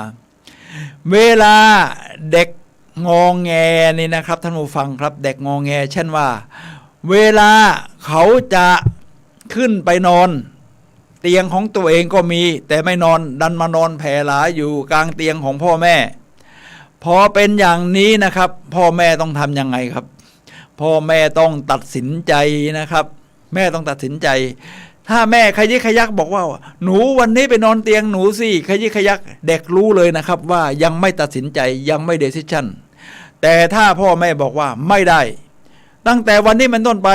เวลาเด็กงอแงนี่นะครับท่านผู้ฟังครับเด็กงอแงเช่นว่าเวลาเขาจะขึ้นไปนอนเตียงของตัวเองก็มีแต่ไม่นอนดันมานอนแผ่หลาอยู่กลางเตียงของพ่อแม่พอเป็นอย่างนี้นะครับพ่อแม่ต้องทำยังไงครับพ่อแม่ต้องตัดสินใจนะครับแม่ต้องตัดสินใจ ถ้าแม่ขยิกขยักบอกว่าหนูวันนี้ไปนอนเตียงหนูสิขยิกขยักเด็กรู้เลยนะครับว่ายังไม่ตัดสินใจยังไม่เดซิชั่นแต่ถ้าพ่อแม่บอกว่าไม่ได้ตั้งแต่วันนี้เป็นต้นไป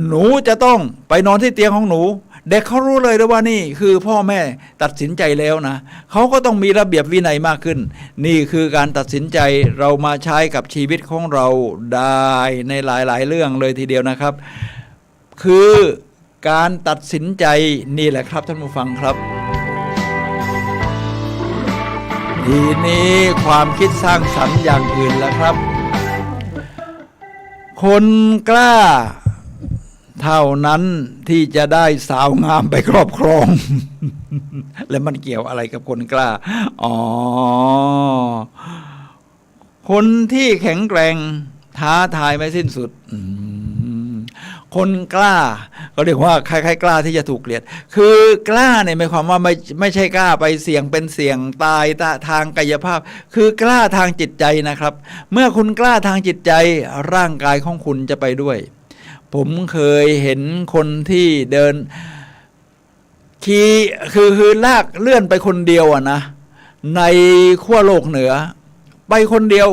หนูจะต้องไปนอนที่เตียงของหนูเด็กเขารู้เลยว่านี่คือพ่อแม่ตัดสินใจแล้วนะเขาก็ต้องมีระเบียบวินัยมากขึ้นนี่คือการตัดสินใจเรามาใช้กับชีวิตของเราได้ในหลายๆเรื่องเลยทีเดียวนะครับคือการตัดสินใจนี่แหละครับท่านผู้ฟังครับทีนี้ความคิดสร้างสรรค์อย่างอื่นแล้วครับคนกล้าเท่านั้นที่จะได้สาวงามไปครอบครอง แล้วมันเกี่ยวอะไรกับคนกล้าอ๋อคนที่แข็งแกร่งท้าทายไม่สิ้นสุดคนกล้าเขาเรียกว่าใครๆกล้าที่จะถูกเกลียดคือกล้าเนี่ยหมายความว่าไม่ใช่กล้าไปเสี่ยงเป็นเสี่ยงตายทางกายภาพคือกล้าทางจิตใจนะครับเมื่อคุณกล้าทางจิตใจร่างกายของคุณจะไปด้วยผมเคยเห็นคนที่เดินขี่คือลากเลื่อนไปคนเดียวอะนะในขั้วโลกเหนือไปคนเดียว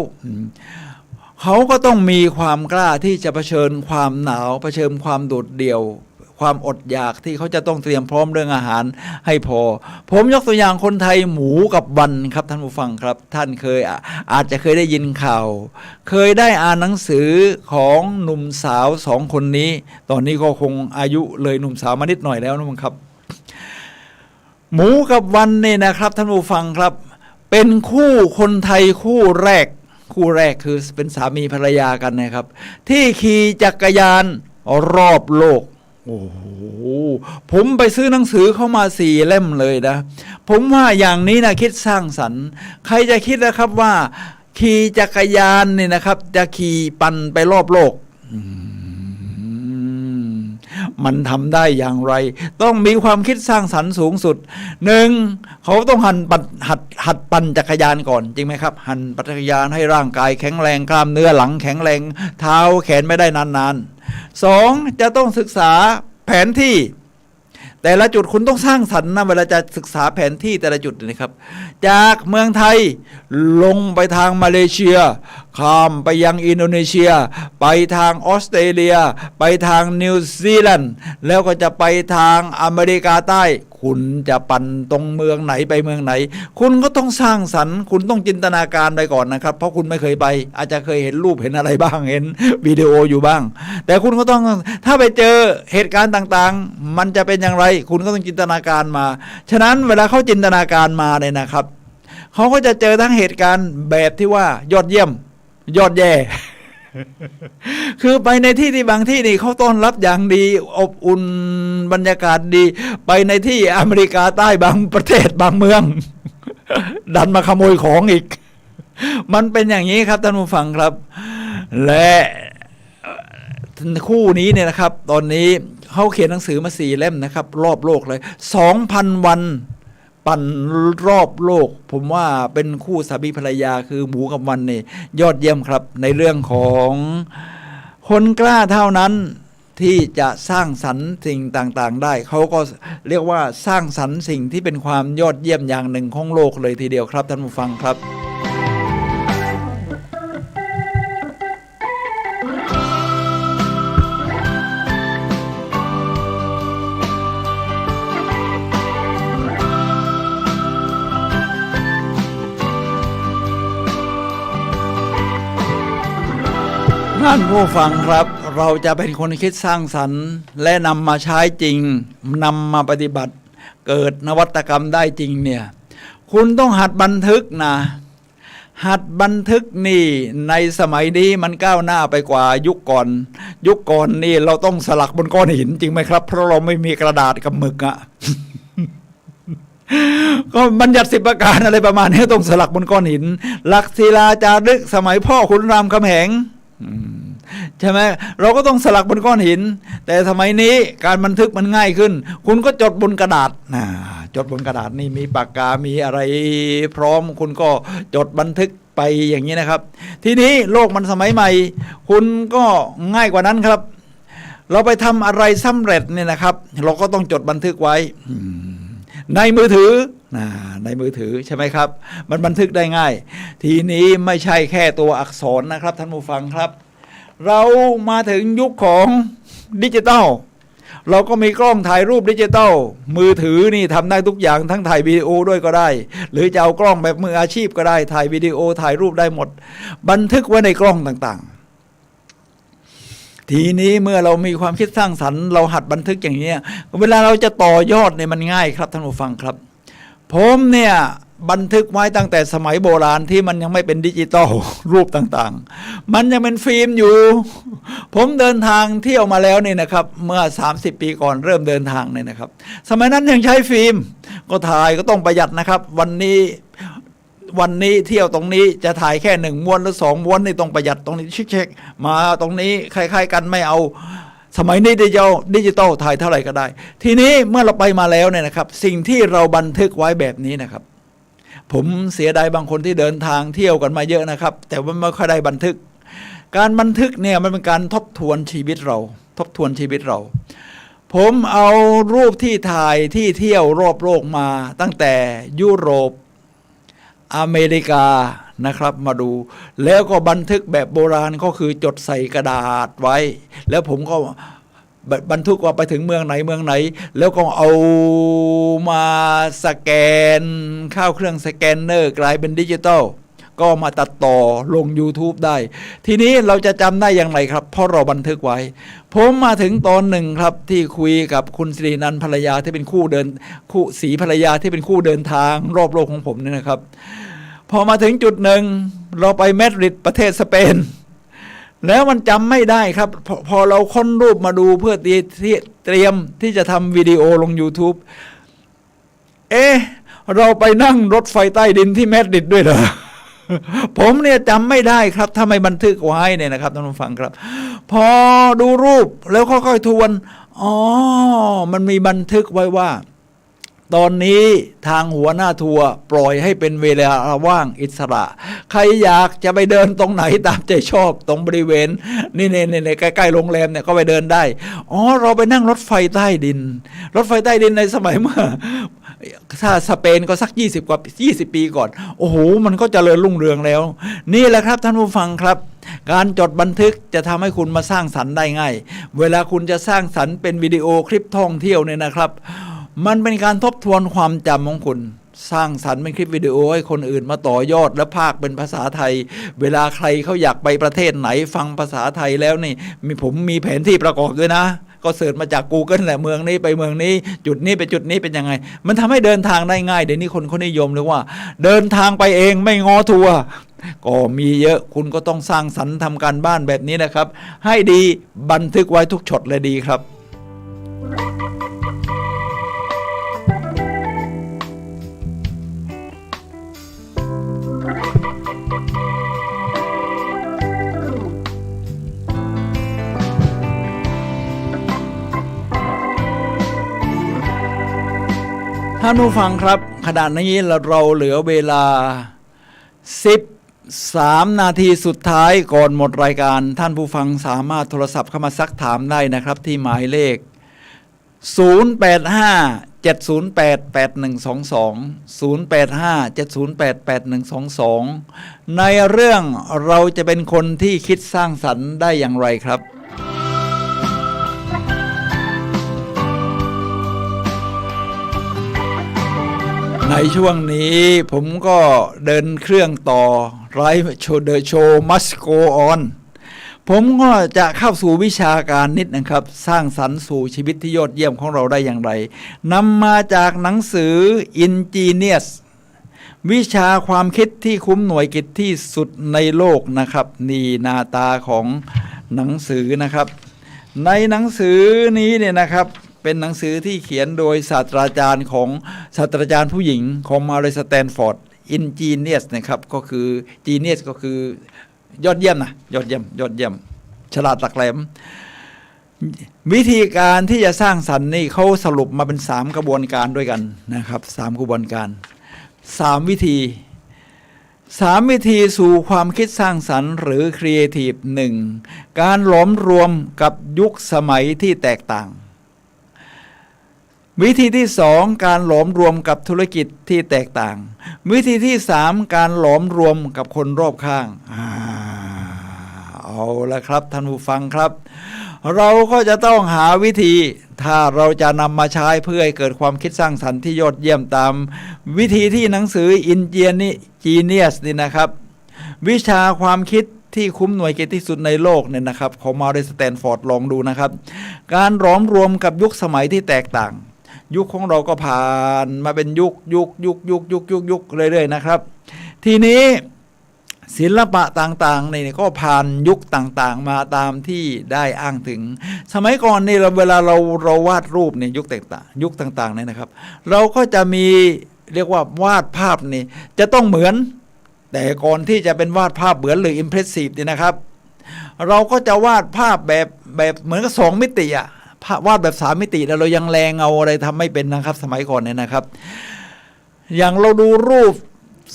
เขาก็ต้องมีความกล้าที่จะเผชิญความหนาวเผชิญความโดดเดี่ยวความอดอยากที่เขาจะต้องเตรียมพร้อมเรื่องอาหารให้พอผมยกตัวอย่างคนไทยหมูกับวันครับท่านผู้ฟังครับท่านอาจจะเคยได้ยินข่าวเคยได้อ่านหนังสือของหนุ่มสาวสองคนนี้ตอนนี้ก็คงอายุเลยหนุ่มสาวมานิดหน่อยแล้วนะครับหมูกับวันนี่นะครับท่านผู้ฟังครับเป็นคู่คนไทยคู่แรกคือเป็นสามีภรรยากันนะครับที่ขี่จักรยานรอบโลกโอ้โหผมไปซื้อหนังสือเข้ามา4 เล่มเลยนะผมว่าอย่างนี้นะคิดสร้างสรรค์ใครจะคิดนะครับว่าขี่จักรยานนี่นะครับจะขี่ปั่นไปรอบโลกมันทำได้อย่างไรต้องมีความคิดสร้างสรรค์สูงสุดหนึ่งเขาต้องหัดปั่นจักรยานก่อนจริงไหมครับหัดปั่นจักรยานให้ร่างกายแข็งแรงกล้ามเนื้อหลังแข็งแรงเท้าแขนไม่ได้นานๆ2จะต้องศึกษาแผนที่แต่ละจุดคุณต้องสร้างสรรค์นะเวลาจะศึกษาแผนที่แต่ละจุดนะครับจากเมืองไทยลงไปทางมาเลเซียข้ามไปยังอินโดนีเซียไปทางออสเตรเลียไปทางนิวซีแลนด์แล้วก็จะไปทางอเมริกาใต้คุณจะปั่นตรงเมืองไหนไปเมืองไหนคุณก็ต้องสร้างสรรค์คุณต้องจินตนาการไปก่อนนะครับเพราะคุณไม่เคยไปอาจจะเคยเห็นรูปเห็นอะไรบ้างเห็นวิดีโออยู่บ้างแต่คุณก็ต้องถ้าไปเจอเหตุการณ์ต่างๆมันจะเป็นอย่างไรคุณก็ต้องจินตนาการมาฉะนั้นเวลาเขาจินตนาการมาเนี่ยนะครับเขาก็จะเจอทั้งเหตุการณ์แบบที่ว่ายอดเยี่ยมยอดแย่ คือไปในที่บางที่นี่เขาต้อนรับอย่างดีอบอุ่นบรรยากาศดีไปในที่อเมริกาใต้บางประเทศบางเมือง ดันมาขโมยของอีก มันเป็นอย่างนี้ครับท่านผู้ฟังครับและคู่นี้เนี่ยนะครับตอนนี้เขาเขียนหนังสือมา4 เล่มนะครับรอบโลกเลย 2,000 วันปั่นรอบโลกผมว่าเป็นคู่สามีภรรยาคือหมูกับวันนี่ยอดเยี่ยมครับในเรื่องของคนกล้าเท่านั้นที่จะสร้างสรรค์สิ่งต่างๆได้เขาก็เรียกว่าสร้างสรรค์สิ่งที่เป็นความยอดเยี่ยมอย่างหนึ่งของโลกเลยทีเดียวครับท่านผู้ฟังครับท่านผู้ฟังครับเราจะเป็นคนคิดสร้างสรรค์และนำมาใช้จริงนำมาปฏิบัติเกิดนวัตกรรมได้จริงเนี่ยคุณต้องหัดบันทึกนะหัดบันทึกนี่ในสมัยนี้มันก้าวหน้าไปกว่ายุคก่อนนี่เราต้องสลักบนก้อนหินจริงไหมครับเพราะเราไม่มีกระดาษกับหมึกอะ ก็บัญญัติ10 ประการอะไรประมาณนี้ต้องสลักบนก้อนหินหลักศิลาจารึกสมัยพ่อขุนรามคำแหงใช่ไหมเราก็ต้องสลักบนก้อนหินแต่สมัยนี้การบันทึกมันง่ายขึ้นคุณก็จดบนกระดาษจดบนกระดาษนี่มีปากกามีอะไรพร้อมคุณก็จดบันทึกไปอย่างนี้นะครับทีนี้โลกมันสมัยใหม่คุณก็ง่ายกว่านั้นครับ เราไปทำอะไรสำเร็จเนี่ยนะครับเราก็ต้องจดบันทึกไว้ในมือถือในมือถือใช่ไหมครับมันบันทึกได้ง่ายทีนี้ไม่ใช่แค่ตัวอักษรนะครับท่านผู้ฟังครับเรามาถึงยุคของดิจิตอลเราก็มีกล้องถ่ายรูปดิจิตอลมือถือนี่ทำได้ทุกอย่างทั้งถ่ายวิดีโอด้วยก็ได้หรือจะเอากล้องแบบมืออาชีพก็ได้ถ่ายวิดีโอถ่ายรูปได้หมดบันทึกไว้ในกล้องต่างๆทีนี้เมื่อเรามีความคิดสร้างสรรค์เราหัดบันทึกอย่างนี้เวลาเราจะต่อยอดเนี่ยมันง่ายครับท่านผู้ฟังครับผมเนี่ยบันทึกไว้ตั้งแต่สมัยโบราณที่มันยังไม่เป็นดิจิตอลรูปต่างๆมันยังเป็นฟิล์มอยู่ผมเดินทางเที่ยวมาแล้วนี่นะครับเมื่อ30 ปีก่อนเริ่มเดินทางเนี่ยนะครับสมัยนั้นยังใช้ฟิล์มก็ถ่ายก็ต้องประหยัดนะครับวันนี้เที่ยวตรงนี้จะถ่ายแค่1 ม้วนหรือ2 ม้วนนี่ต้องประหยัดตรงนี้เช็คมาตรงนี้คล้ายๆกันไม่เอาสมัยนี้ดิจิตอลถ่ายเท่าไหร่ก็ได้ทีนี้เมื่อเราไปมาแล้วเนี่ยนะครับสิ่งที่เราบันทึกไว้แบบนี้นะครับผมเสียดายบางคนที่เดินทางเที่ยวกันมาเยอะนะครับแต่ว่าไม่ค่อยได้บันทึกการบันทึกเนี่ยมันเป็นการทบทวนชีวิตเราผมเอารูปที่ถ่ายที่เที่ยวรอบโลกมาตั้งแต่ยุโรปอเมริกานะครับมาดูแล้วก็บันทึกแบบโบราณก็คือจดใส่กระดาษไว้แล้วผมก็บันทึกว่าไปถึงเมืองไหนแล้วก็เอามาสแกนเข้าเครื่องสแกนเนอร์กลายเป็นดิจิตอลก็มาตัดต่อลง YouTube ได้ทีนี้เราจะจำได้อย่างไรครับเพราะเราบันทึกไว้ผมมาถึงตอนหนึ่งครับที่คุยกับคุณสิรินันท์ภรรยาที่เป็นคู่สีภรรยาที่เป็นคู่เดินทางรอบโลกของผมเนี่ยนะครับพอมาถึงจุดหนึ่งเราไปมาดริดประเทศสเปนแล้วมันจำไม่ได้ครับพอเราค้นรูปมาดูเพื่อเตรียมที่จะทำวิดีโอลง YouTube เราไปนั่งรถไฟใต้ดินที่มาดริดด้วยเหรอ ผมเนี่ยจำไม่ได้ครับถ้าไม่บันทึกไว้เนี่ยนะครับท่านผู้ฟังครับพอดูรูปแล้วค่อยๆทวนมันมีบันทึกไว้ว่าตอนนี้ทางหัวหน้าทัวร์ปล่อยให้เป็นเวลาว่างอิสระใครอยากจะไปเดินตรงไหนตามใจชอบตรงบริเวณนี่ใกล้ๆโรงแรมเนี่ยก็ไปเดินได้เราไปนั่งรถไฟใต้ดินในสมัยเมื่อถ้าสเปนก็สัก20 ปีก่อนโอ้โหมันก็เจริญรุ่งเรืองแล้วนี่แหละครับท่านผู้ฟังครับการจดบันทึกจะทำให้คุณมาสร้างสรรค์ได้ง่ายเวลาคุณจะสร้างสรรค์เป็นวิดีโอคลิปท่องเที่ยวเนี่ยนะครับมันเป็นการทบทวนความจำของคุณสร้างสรรค์เป็นคลิปวิดีโอให้คนอื่นมาต่อยอดและพากเป็นภาษาไทยเวลาใครเขาอยากไปประเทศไหนฟังภาษาไทยแล้วนี่ผมมีแผนที่ประกอบด้วยนะก็เสิร์ชมาจาก Google แหละเมืองนี้ไปเมืองนี้จุดนี้ไปจุดนี้เป็นยังไงมันทำให้เดินทางได้ง่ายเดี๋ยวนี้คนเขานิยมเลยว่าเดินทางไปเองไม่ง้อทัวร์ก็มีเยอะคุณก็ต้องสร้างสรรค์ทำการบ้านแบบนี้นะครับให้ดีบันทึกไว้ทุกช็อตเลยดีครับท่านผู้ฟังครับขณะนี้เราเหลือเวลา13 นาทีสุดท้ายก่อนหมดรายการท่านผู้ฟังสามารถโทรศัพท์เข้ามาซักถามได้นะครับที่หมายเลข0857088122 ในเรื่องเราจะเป็นคนที่คิดสร้างสรรค์ได้อย่างไรครับในช่วงนี้ผมก็เดินเครื่องต่อไลฟ์โชว์ The Show Must Go On ผมก็จะเข้าสู่วิชาการนิดนะครับสร้างสรรค์สู่ชีวิตที่ยอดเยี่ยมของเราได้อย่างไรนำมาจากหนังสือ Ingenious วิชาความคิดที่คุ้มหน่วยกิตที่สุดในโลกนะครับนี่หน้าตาของหนังสือนะครับในหนังสือนี้เนี่ยนะครับเป็นหนังสือที่เขียนโดยศาสตราจารย์ผู้หญิงของมหาวิทยาลัยสแตนฟอร์ด Ingenious นะครับก็คือ Genius ก็คือยอดเยี่ยมนะยอดเยี่ยมฉลาดหลักแหลมวิธีการที่จะสร้างสรรค์นี่เขาสรุปมาเป็น3 กระบวนการด้วยกันนะครับ3 กระบวนการ3 วิธี 3 วิธีสู่ความคิดสร้างสรรค์หรือ Creative 1. การหลอมรวมกับยุคสมัยที่แตกต่าง วิธีที่ 2. การหลอมรวมกับธุรกิจที่แตกต่าง วิธีที่ 3. การหลอมรวมกับคนรอบข้างเอาละครับท่านผู้ฟังครับ เราก็จะต้องหาวิธีถ้าเราจะนำมาใช้เพื่อให้เกิดความคิดสร้างสรรค์ที่ยอดเยี่ยมตามวิธีที่หนังสือ Ingenious นี่นะครับ วิชาความคิดที่คุ้มหน่วยเกียรติที่สุดในโลกเนี่ยนะครับของมาริสแตนฟอร์ดลองดูนะครับการหลอมรวมกับยุคสมัยที่แตกต่างยุคของเราก็ผ่านมาเป็นยุคเรื่อยๆนะครับทีนี้ศิลปะต่างๆนี่ก็ผ่านยุคต่างๆมาตามที่ได้อ้างถึงสมัยก่อนนี่เวลาเราวาดรูปเนี่ยยุคต่างๆเนี่ยนะครับเราก็จะมีเรียกว่าวาดภาพนี่จะต้องเหมือนแต่ก่อนที่จะเป็นวาดภาพเหมือนหรืออิมเพรสซีฟนี่นะครับเราก็จะวาดภาพแบบเหมือนกับ2 มิติอะวาดแบบ3 มิติแล้วเรายังแรงเงาอะไรทำไม่เป็นนะครับสมัยก่อนเนี่ยนะครับอย่างเราดูรูป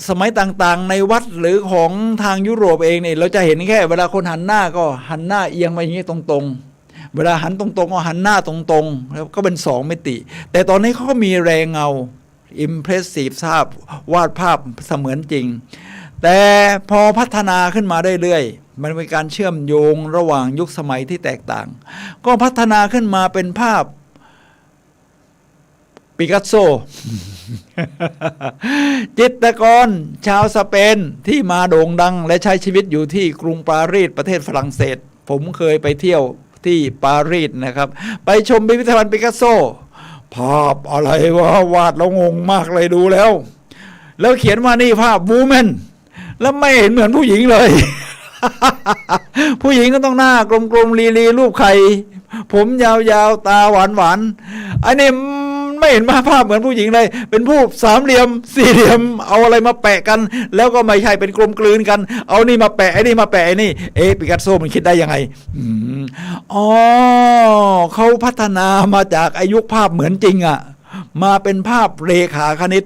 สมัยต่างๆในวัดหรือของทางยุโรปเองเนี่ยเราจะเห็นแค่เวลาคนหันหน้าก็หันหน้าเอียงมาอย่างนี้ตรงๆเวลาหันตรงๆก็หันหน้าตรงๆแล้วก็เป็น2 มิติแต่ตอนนี้เขาก็มีแรงเงา Impressive ภาพวาดภาพเสมือนจริงแต่พอพัฒนาขึ้นมาเรื่อยๆมันเป็นการเชื่อมโยงระหว่างยุคสมัยที่แตกต่างก็พัฒนาขึ้นมาเป็นภาพปิกัสโซ จิตรกรชาวสเปนที่มาโด่งดังและใช้ชีวิตอยู่ที่กรุงปารีสประเทศฝรั่งเศสผมเคยไปเที่ยวที่ปารีสนะครับไปชมพิพิธภัณฑ์ปิกัสโซภาพอะไรวาดแล้วงงมากเลยดูแล้วเขียนว่านี่ภาพวูแมนแล้วไม่เห็นเหมือนผู้หญิงเลย ผู้หญิงก็ต้องหน้ากลมๆลีรูปไข่ผมยาวๆตาหวานๆอันนี้ไม่เห็นภาพเหมือนผู้หญิงเลยเป็นผู้3 เหลี่ยม 4 เหลี่ยมเอาอะไรมาแปะกันแล้วก็ไม่ใช่เป็นกลมกลืนกันเอานี่มาแปะไอ้นี่มาแปะไอ้นี่ปิกัสโซมันคิดได้ยังไงอ๋อเขาพัฒนามาจากอายุภาพเหมือนจริงอะมาเป็นภาพเรขาคณิต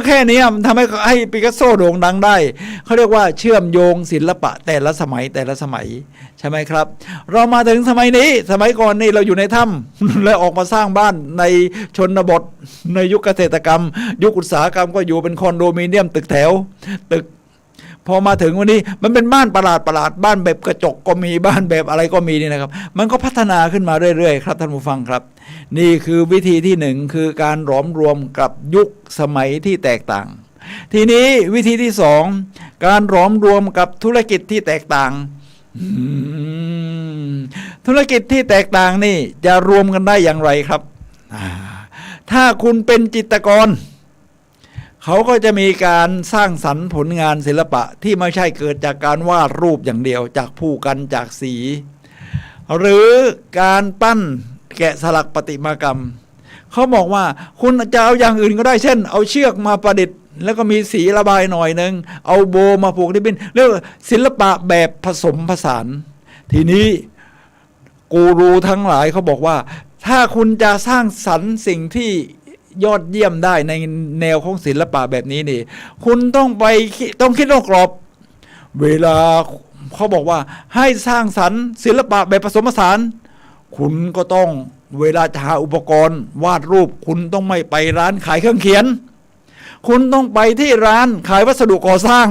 แค่นี้มันทำให้ปิกัสโซโด่งดังได้เขาเรียกว่าเชื่อมโยงศิลปะแต่ละสมัยใช่ไหมครับเรามาถึงสมัยนี้สมัยก่อนนี่เราอยู่ในถ้ำ แล้วออกมาสร้างบ้านในชนบทในยุคเกษตรกรรมยุคอุตสาหกรรมก็อยู่เป็นคอนโดมิเนียมตึกแถวตึกพอมาถึงวันนี้มันเป็นบ้านประหลาดบ้านแบบกระจกก็มีบ้านแบบอะไรก็มีนี่นะครับมันก็พัฒนาขึ้นมาเรื่อยๆครับท่านผู้ฟังครับนี่คือวิธีที่ 1คือการหลอมรวมกับยุคสมัยที่แตกต่างทีนี้วิธีที่ 2การหลอมรวมกับธุรกิจที่แตกต่างธุรกิจที่แตกต่างนี่จะรวมกันได้อย่างไรครับถ้าคุณเป็นจิตรกรเขาก็จะมีการสร้างสรรค์ผลงานศิลปะที่ไม่ใช่เกิดจากการวาดรูปอย่างเดียวจากผู้กันจากสีหรือการปั้นแกะสลักประติมากรรมเขาบอกว่าคุณจะเอาอย่างอื่นก็ได้เช่นเอาเชือกมาประดิษฐ์แล้วก็มีสีระบายหน่อยนึงเอาโบมาผูกที่เป็นเรียกว่าศิลปะแบบผสมผสานทีนี้กูรูทั้งหลายเขาบอกว่าถ้าคุณจะสร้างสรรค์สิ่งที่ยอดเยี่ยมได้ในแนวของศิลปะแบบนี้นี่คุณต้องคิดนอกกรอบเวลาเขาบอกว่าให้สร้างสรรค์ศิลปะแบบผสมผสานคุณก็ต้องเวลาจะหาอุปกรณ์วาดรูปคุณต้องไม่ไปร้านขายเครื่องเขียนคุณต้องไปที่ร้านขายวัสดุก่อสร้าง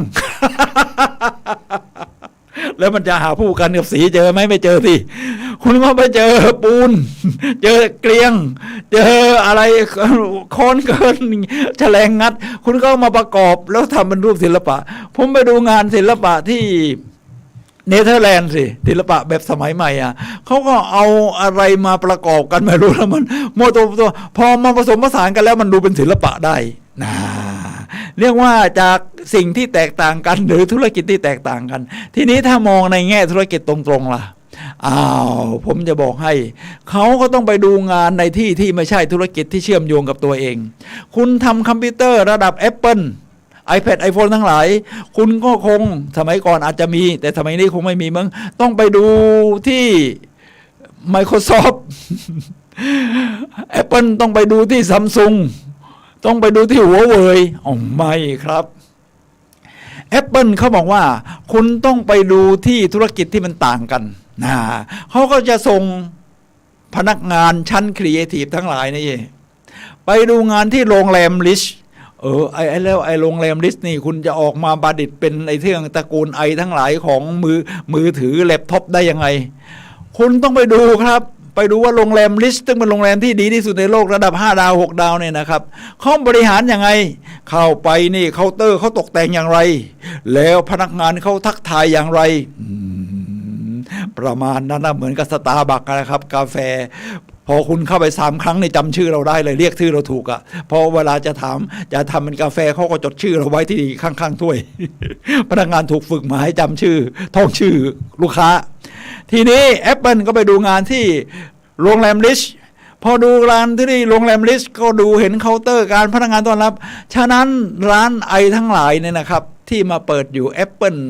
แล้วมันจะหาผู้กันกับสีเจอไหมไม่เจอสิคุณก็ไปเจอปูนเจอเกลียงเจออะไรค้อนเกินแฉลงงัดคุณก็มาประกอบแล้วทำเป็นรูปศิลปะผมไปดูงานศิลปะที่เนเธอร์แลนด์สิศิลปะแบบสมัยใหม่อ่ะเขาก็เอาอะไรมาประกอบกันไม่รู้แล้วมันโมโตพอมาผสมผสานกันแล้วมันดูเป็นศิลปะได้นะเรียกว่าจากสิ่งที่แตกต่างกันหรือธุรกิจที่แตกต่างกันทีนี้ถ้ามองในแง่ธุรกิจตรงๆล่ะผมจะบอกให้เขาก็ต้องไปดูงานในที่ไม่ใช่ธุรกิจที่เชื่อมโยงกับตัวเองคุณทำคอมพิวเตอร์ระดับ Apple iPad iPhone ทั้งหลายคุณก็คงสมัยก่อนอาจจะมีแต่สมัยนี้คงไม่มีมั้งต้องไปดูที่ Microsoft Apple ต้องไปดูที่ Samsung ต้องไปดูที่หัวเว่ยไม่ครับ Apple เขาบอกว่าคุณต้องไปดูที่ธุรกิจที่มันต่างกันนะเขาก็จะส่งพนักงานชั้นครีเอทีฟทั้งหลายนี่ไปดูงานที่โรงแรมลิชแล้วโรงแรมลิชนี่คุณจะออกมาประดิษฐ์เป็นไอ้เรื่องตระกูลไอทั้งหลายของมือถือแล็ปท็อปได้ยังไงคุณต้องไปดูครับไปดูว่าโรงแรมลิชซึ่งเป็นโรงแรมที่ดีที่สุดในโลกระดับ5 ดาว 6 ดาวเนี่ยนะครับเขาบริหารยังไงเข้าไปนี่เคาน์เตอร์เขาตกแต่งอย่างไรแล้วพนักงานเขาทักทายอย่างไรประมาณนั้นนะเหมือนกับสตาร์บัคนะครับกาแฟพอคุณเข้าไป3 ครั้งนี่จำชื่อเราได้เลยเรียกชื่อเราถูกอ่ะพอเวลาจะถามจะทำเป็นกาแฟเขาก็จดชื่อเราไว้ที่ข้างๆถ้วย พนักงานถูกฝึกมาให้จำชื่อท่องชื่อลูกค้าทีนี้ Apple ก็ไปดูงานที่โรงแรมลิชพอดูร้านที่โรงแรมลิชก็ดูเห็นเคาน์เตอร์การพนักงานต้อนรับฉะนั้นร้านไอทั้งหลายเนี่ยนะครับที่มาเปิดอยู่ Apple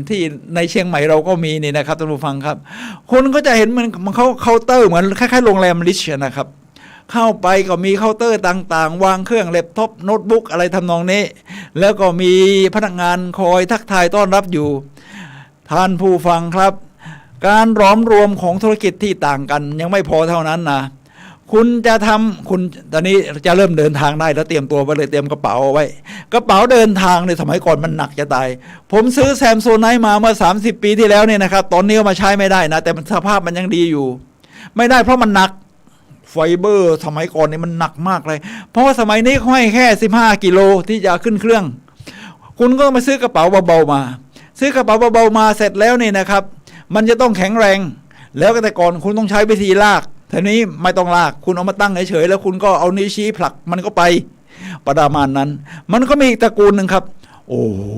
ที่ในเชียงใหม่เราก็มีนี่นะครับท่านผู้ฟังครับคุณก็จะเห็นมันเขาเคาน์เตอร์เหมือนคล้ายๆโรงแรมลิชนะครับเข้าไปก็มีเคาน์เตอร์ต่างๆวางเครื่องแล็ปท็อปโน้ตบุ๊กอะไรทำนองนี้แล้วก็มีพนักงานคอยทักทายต้อนรับอยู่ท่านผู้ฟังครับการหลอมรวมของธุรกิจที่ต่างกันยังไม่พอเท่านั้นนะคุณจะทำคุณตอนนี้จะเริ่มเดินทางได้แล้วเตรียมตัวไปเลยเตรียมกระเป๋าเอาไว้กระเป๋าเดินทางในสมัยก่อนมันหนักจะตายผมซื้อแซมโซไนท์มาเมื่อ30 ปีที่แล้วเนี่ยนะครับตอนนี้มาใช้ไม่ได้นะแต่สภาพมันยังดีอยู่ไม่ได้เพราะมันหนักไฟเบอร์สมัยก่อนนี่มันหนักมากเลยเพราะว่าสมัยนี้เขาให้แค่15 กิโลที่จะขึ้นเครื่องคุณก็มาซื้อกระเป๋าเบาๆมาซื้อกระเป๋าเบาๆมาเสร็จแล้วนี่นะครับมันจะต้องแข็งแรงแล้วก็แต่ก่อนคุณต้องใช้วิธีลากทีนี้ไม่ต้องลากคุณเอามาตั้งเฉยๆแล้วคุณก็เอานิ้วชี้ผลักมันก็ไปประมาณนั้นมันก็มีอีกตระกูลหนึ่งครับโอ้โห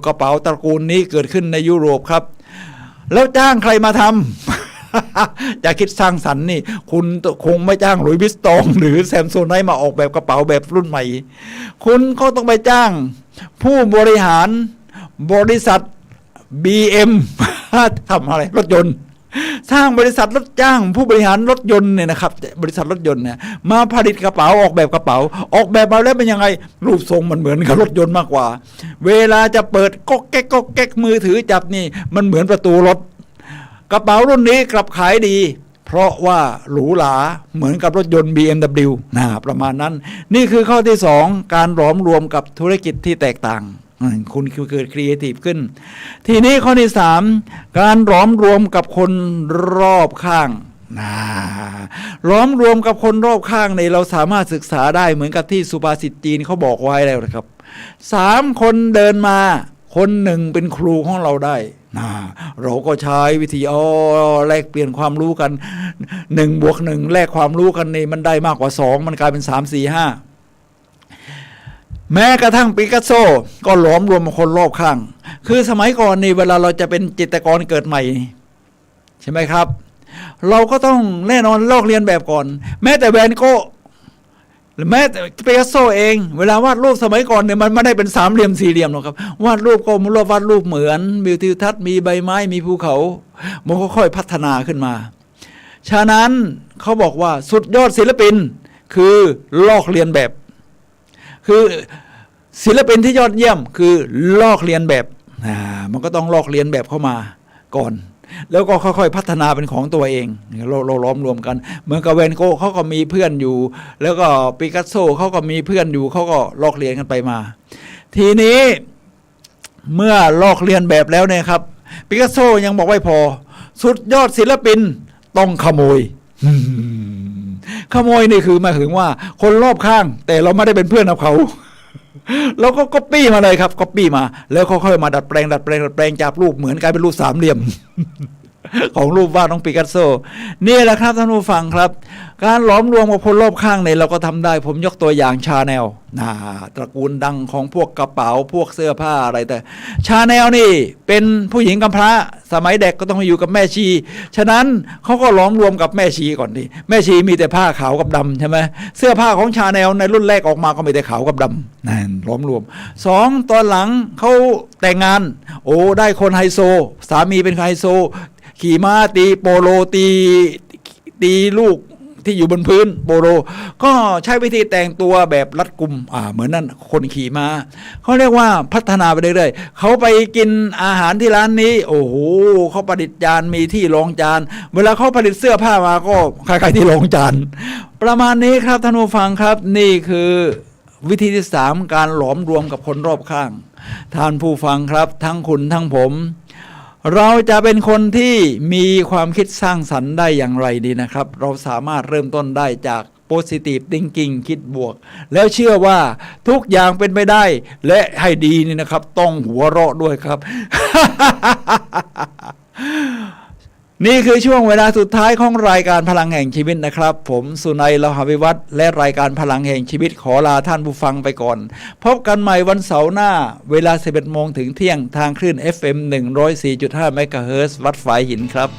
กระเป๋าตระกูลนี้เกิดขึ้นในยุโรปครับแล้วจ้างใครมาทำ จะคิดสร้างสรรค์นี่คุณคงไม่จ้างหลุยส์วิสตองหรือแซมโซไนท์มาออกแบบกระเป๋าแบบรุ่นใหม่คุณก็ต้องไปจ้างผู้บริหารบริษัท BM ทำอะไรรถยนต์สร้างบริษัทรถจ้างผู้บริหารรถยนต์เนี่ยนะครับบริษัทรถยนต์เนี่ยมาผลิตกระเป๋าออกแบบกระเป๋าออกแบบมาแล้วเป็นยังไงรูปทรงมันเหมือนกับรถยนต์มากกว่าเวลาจะเปิดก๊อกแก๊กก๊อกแก๊กมือถือจับนี่มันเหมือนประตูรถกระเป๋ารุ่นนี้กลับขายดีเพราะว่าหรูหราเหมือนกับรถยนต์ BMW ประมาณนั้นนี่คือข้อที่2การหลอมรวมกับธุรกิจที่แตกต่างคุณเกิดครีเอทีฟขึ้นทีนี้ข้อที่3การหลอมรวมกับคนรอบข้างหลอมรวมกับคนรอบข้างในเราสามารถศึกษาได้เหมือนกับที่สุภาษิตจีนเขาบอกไว้แล้วนะครับ3 คนเดินมาคนหนึ่งเป็นครูของเราได้เราก็ใช้วิธีแลกเปลี่ยนความรู้กัน1 บวก 1แลกความรู้กันนี่มันได้มากกว่า2มันกลายเป็น3 4 5แม้กระทั่งปิกัสโซก็หลอมรวมคนรอบข้างคือสมัยก่อนนี่เวลาเราจะเป็นจิตรกรเกิดใหม่ใช่ไหมครับเราก็ต้องแน่นอนลอกเรียนแบบก่อนแม้แต่แวนโก้หรือแม้แต่ปิกัสโซเองเวลาวาดรูปสมัยก่อนเนี่ยมันไม่ได้เป็น3 เหลี่ยม 4 เหลี่ยมหรอกครับวาดรูปก็วาดรูปเหมือนมีทิวทัศน์มีใบไม้มีภูเขามันก็ค่อยพัฒนาขึ้นมาฉะนั้นเขาบอกว่าสุดยอดศิลปินคือลอกเรียนแบบคือศิลปินที่ยอดเยี่ยมคือลอกเรียนแบบมันก็ต้องลอกเรียนแบบเข้ามาก่อนแล้วก็ค่อยๆพัฒนาเป็นของตัวเองเราล้อมรวมกันเหมือนกับแวนโก้เขาก็มีเพื่อนอยู่แล้วก็ปิกัสโซเขาก็มีเพื่อนอยู่เขาก็ลอกเรียนกันไปมาทีนี้เมื่อลอกเรียนแบบแล้วเนี่ยครับปิกัสโซยังบอกไม่พอสุดยอดศิลปินต้องขโมยขโมยนี่คือหมายถึงว่าคนรอบข้างแต่เราไม่ได้เป็นเพื่อนกับเขาเราก็ก๊อปปี้มาเลยครับก๊อปปี้มาแล้วค่อยๆมาดัดแปลงจากรูปเหมือนกลายเป็นรูป3 เหลี่ยม ของรูปวาดของปิกัสโซนี่แหละครับท่านผู้ฟังครับการหลอมรวมกับคนรอบข้างในเราก็ทำได้ผมยกตัวอย่างชาแนลตระกูลดังของพวกกระเป๋าพวกเสื้อผ้าอะไรแต่ชาแนลนี่เป็นผู้หญิงกำพร้าสมัยเด็กก็ต้องมาอยู่กับแม่ชีฉะนั้นเขาก็หลอมรวมกับแม่ชีก่อนดิแม่ชีมีแต่ผ้าขาวกับดำใช่ไหมเสื้อผ้าของชาแนลในรุ่นแรกออกมาก็มีแต่ขาวกับดำนั่นหลอมรวม2ตอนหลังเขาแต่งงานโอ้ได้คนไฮโซสามีเป็นไฮโซขี่ม้าตีโปโลตีลูก ที่อยู่บนพื้นโปโลก็ใช้วิธีแต่งตัวแบบรัดกุมเหมือนนั่นคนขี่ม้าเขาเรียกว่าพัฒนาไปเรื่อยๆเขาไปกินอาหารที่ร้านนี้โอ้โหเขาประดิษฐ์จานมีที่รองจานเวลาเขาผลิตเสื้อผ้ามาก็คล้ายๆที่รองจานประมาณนี้ครับท่านผู้ฟังครับนี่คือวิธีที่3การหลอมรวมกับคนรอบข้างท่านผู้ฟังครับทั้งคุณทั้งผมเราจะเป็นคนที่มีความคิดสร้างสรรค์ได้อย่างไรดีนะครับเราสามารถเริ่มต้นได้จาก positive thinking คิดบวกแล้วเชื่อว่าทุกอย่างเป็นไปได้และให้ดีนี่นะครับต้องหัวเราะด้วยครับ นี่คือช่วงเวลาสุดท้ายของรายการพลังแห่งชีวิตนะครับผมสุนัย ลหวิวัฒน์และรายการพลังแห่งชีวิตขอลาท่านผู้ฟังไปก่อนพบกันใหม่วันเสาร์หน้าเวลา 11 โมงถึงเที่ยงทางคลื่น FM 104.5 เมกะเฮิรตซ์วัดฝายหินครับ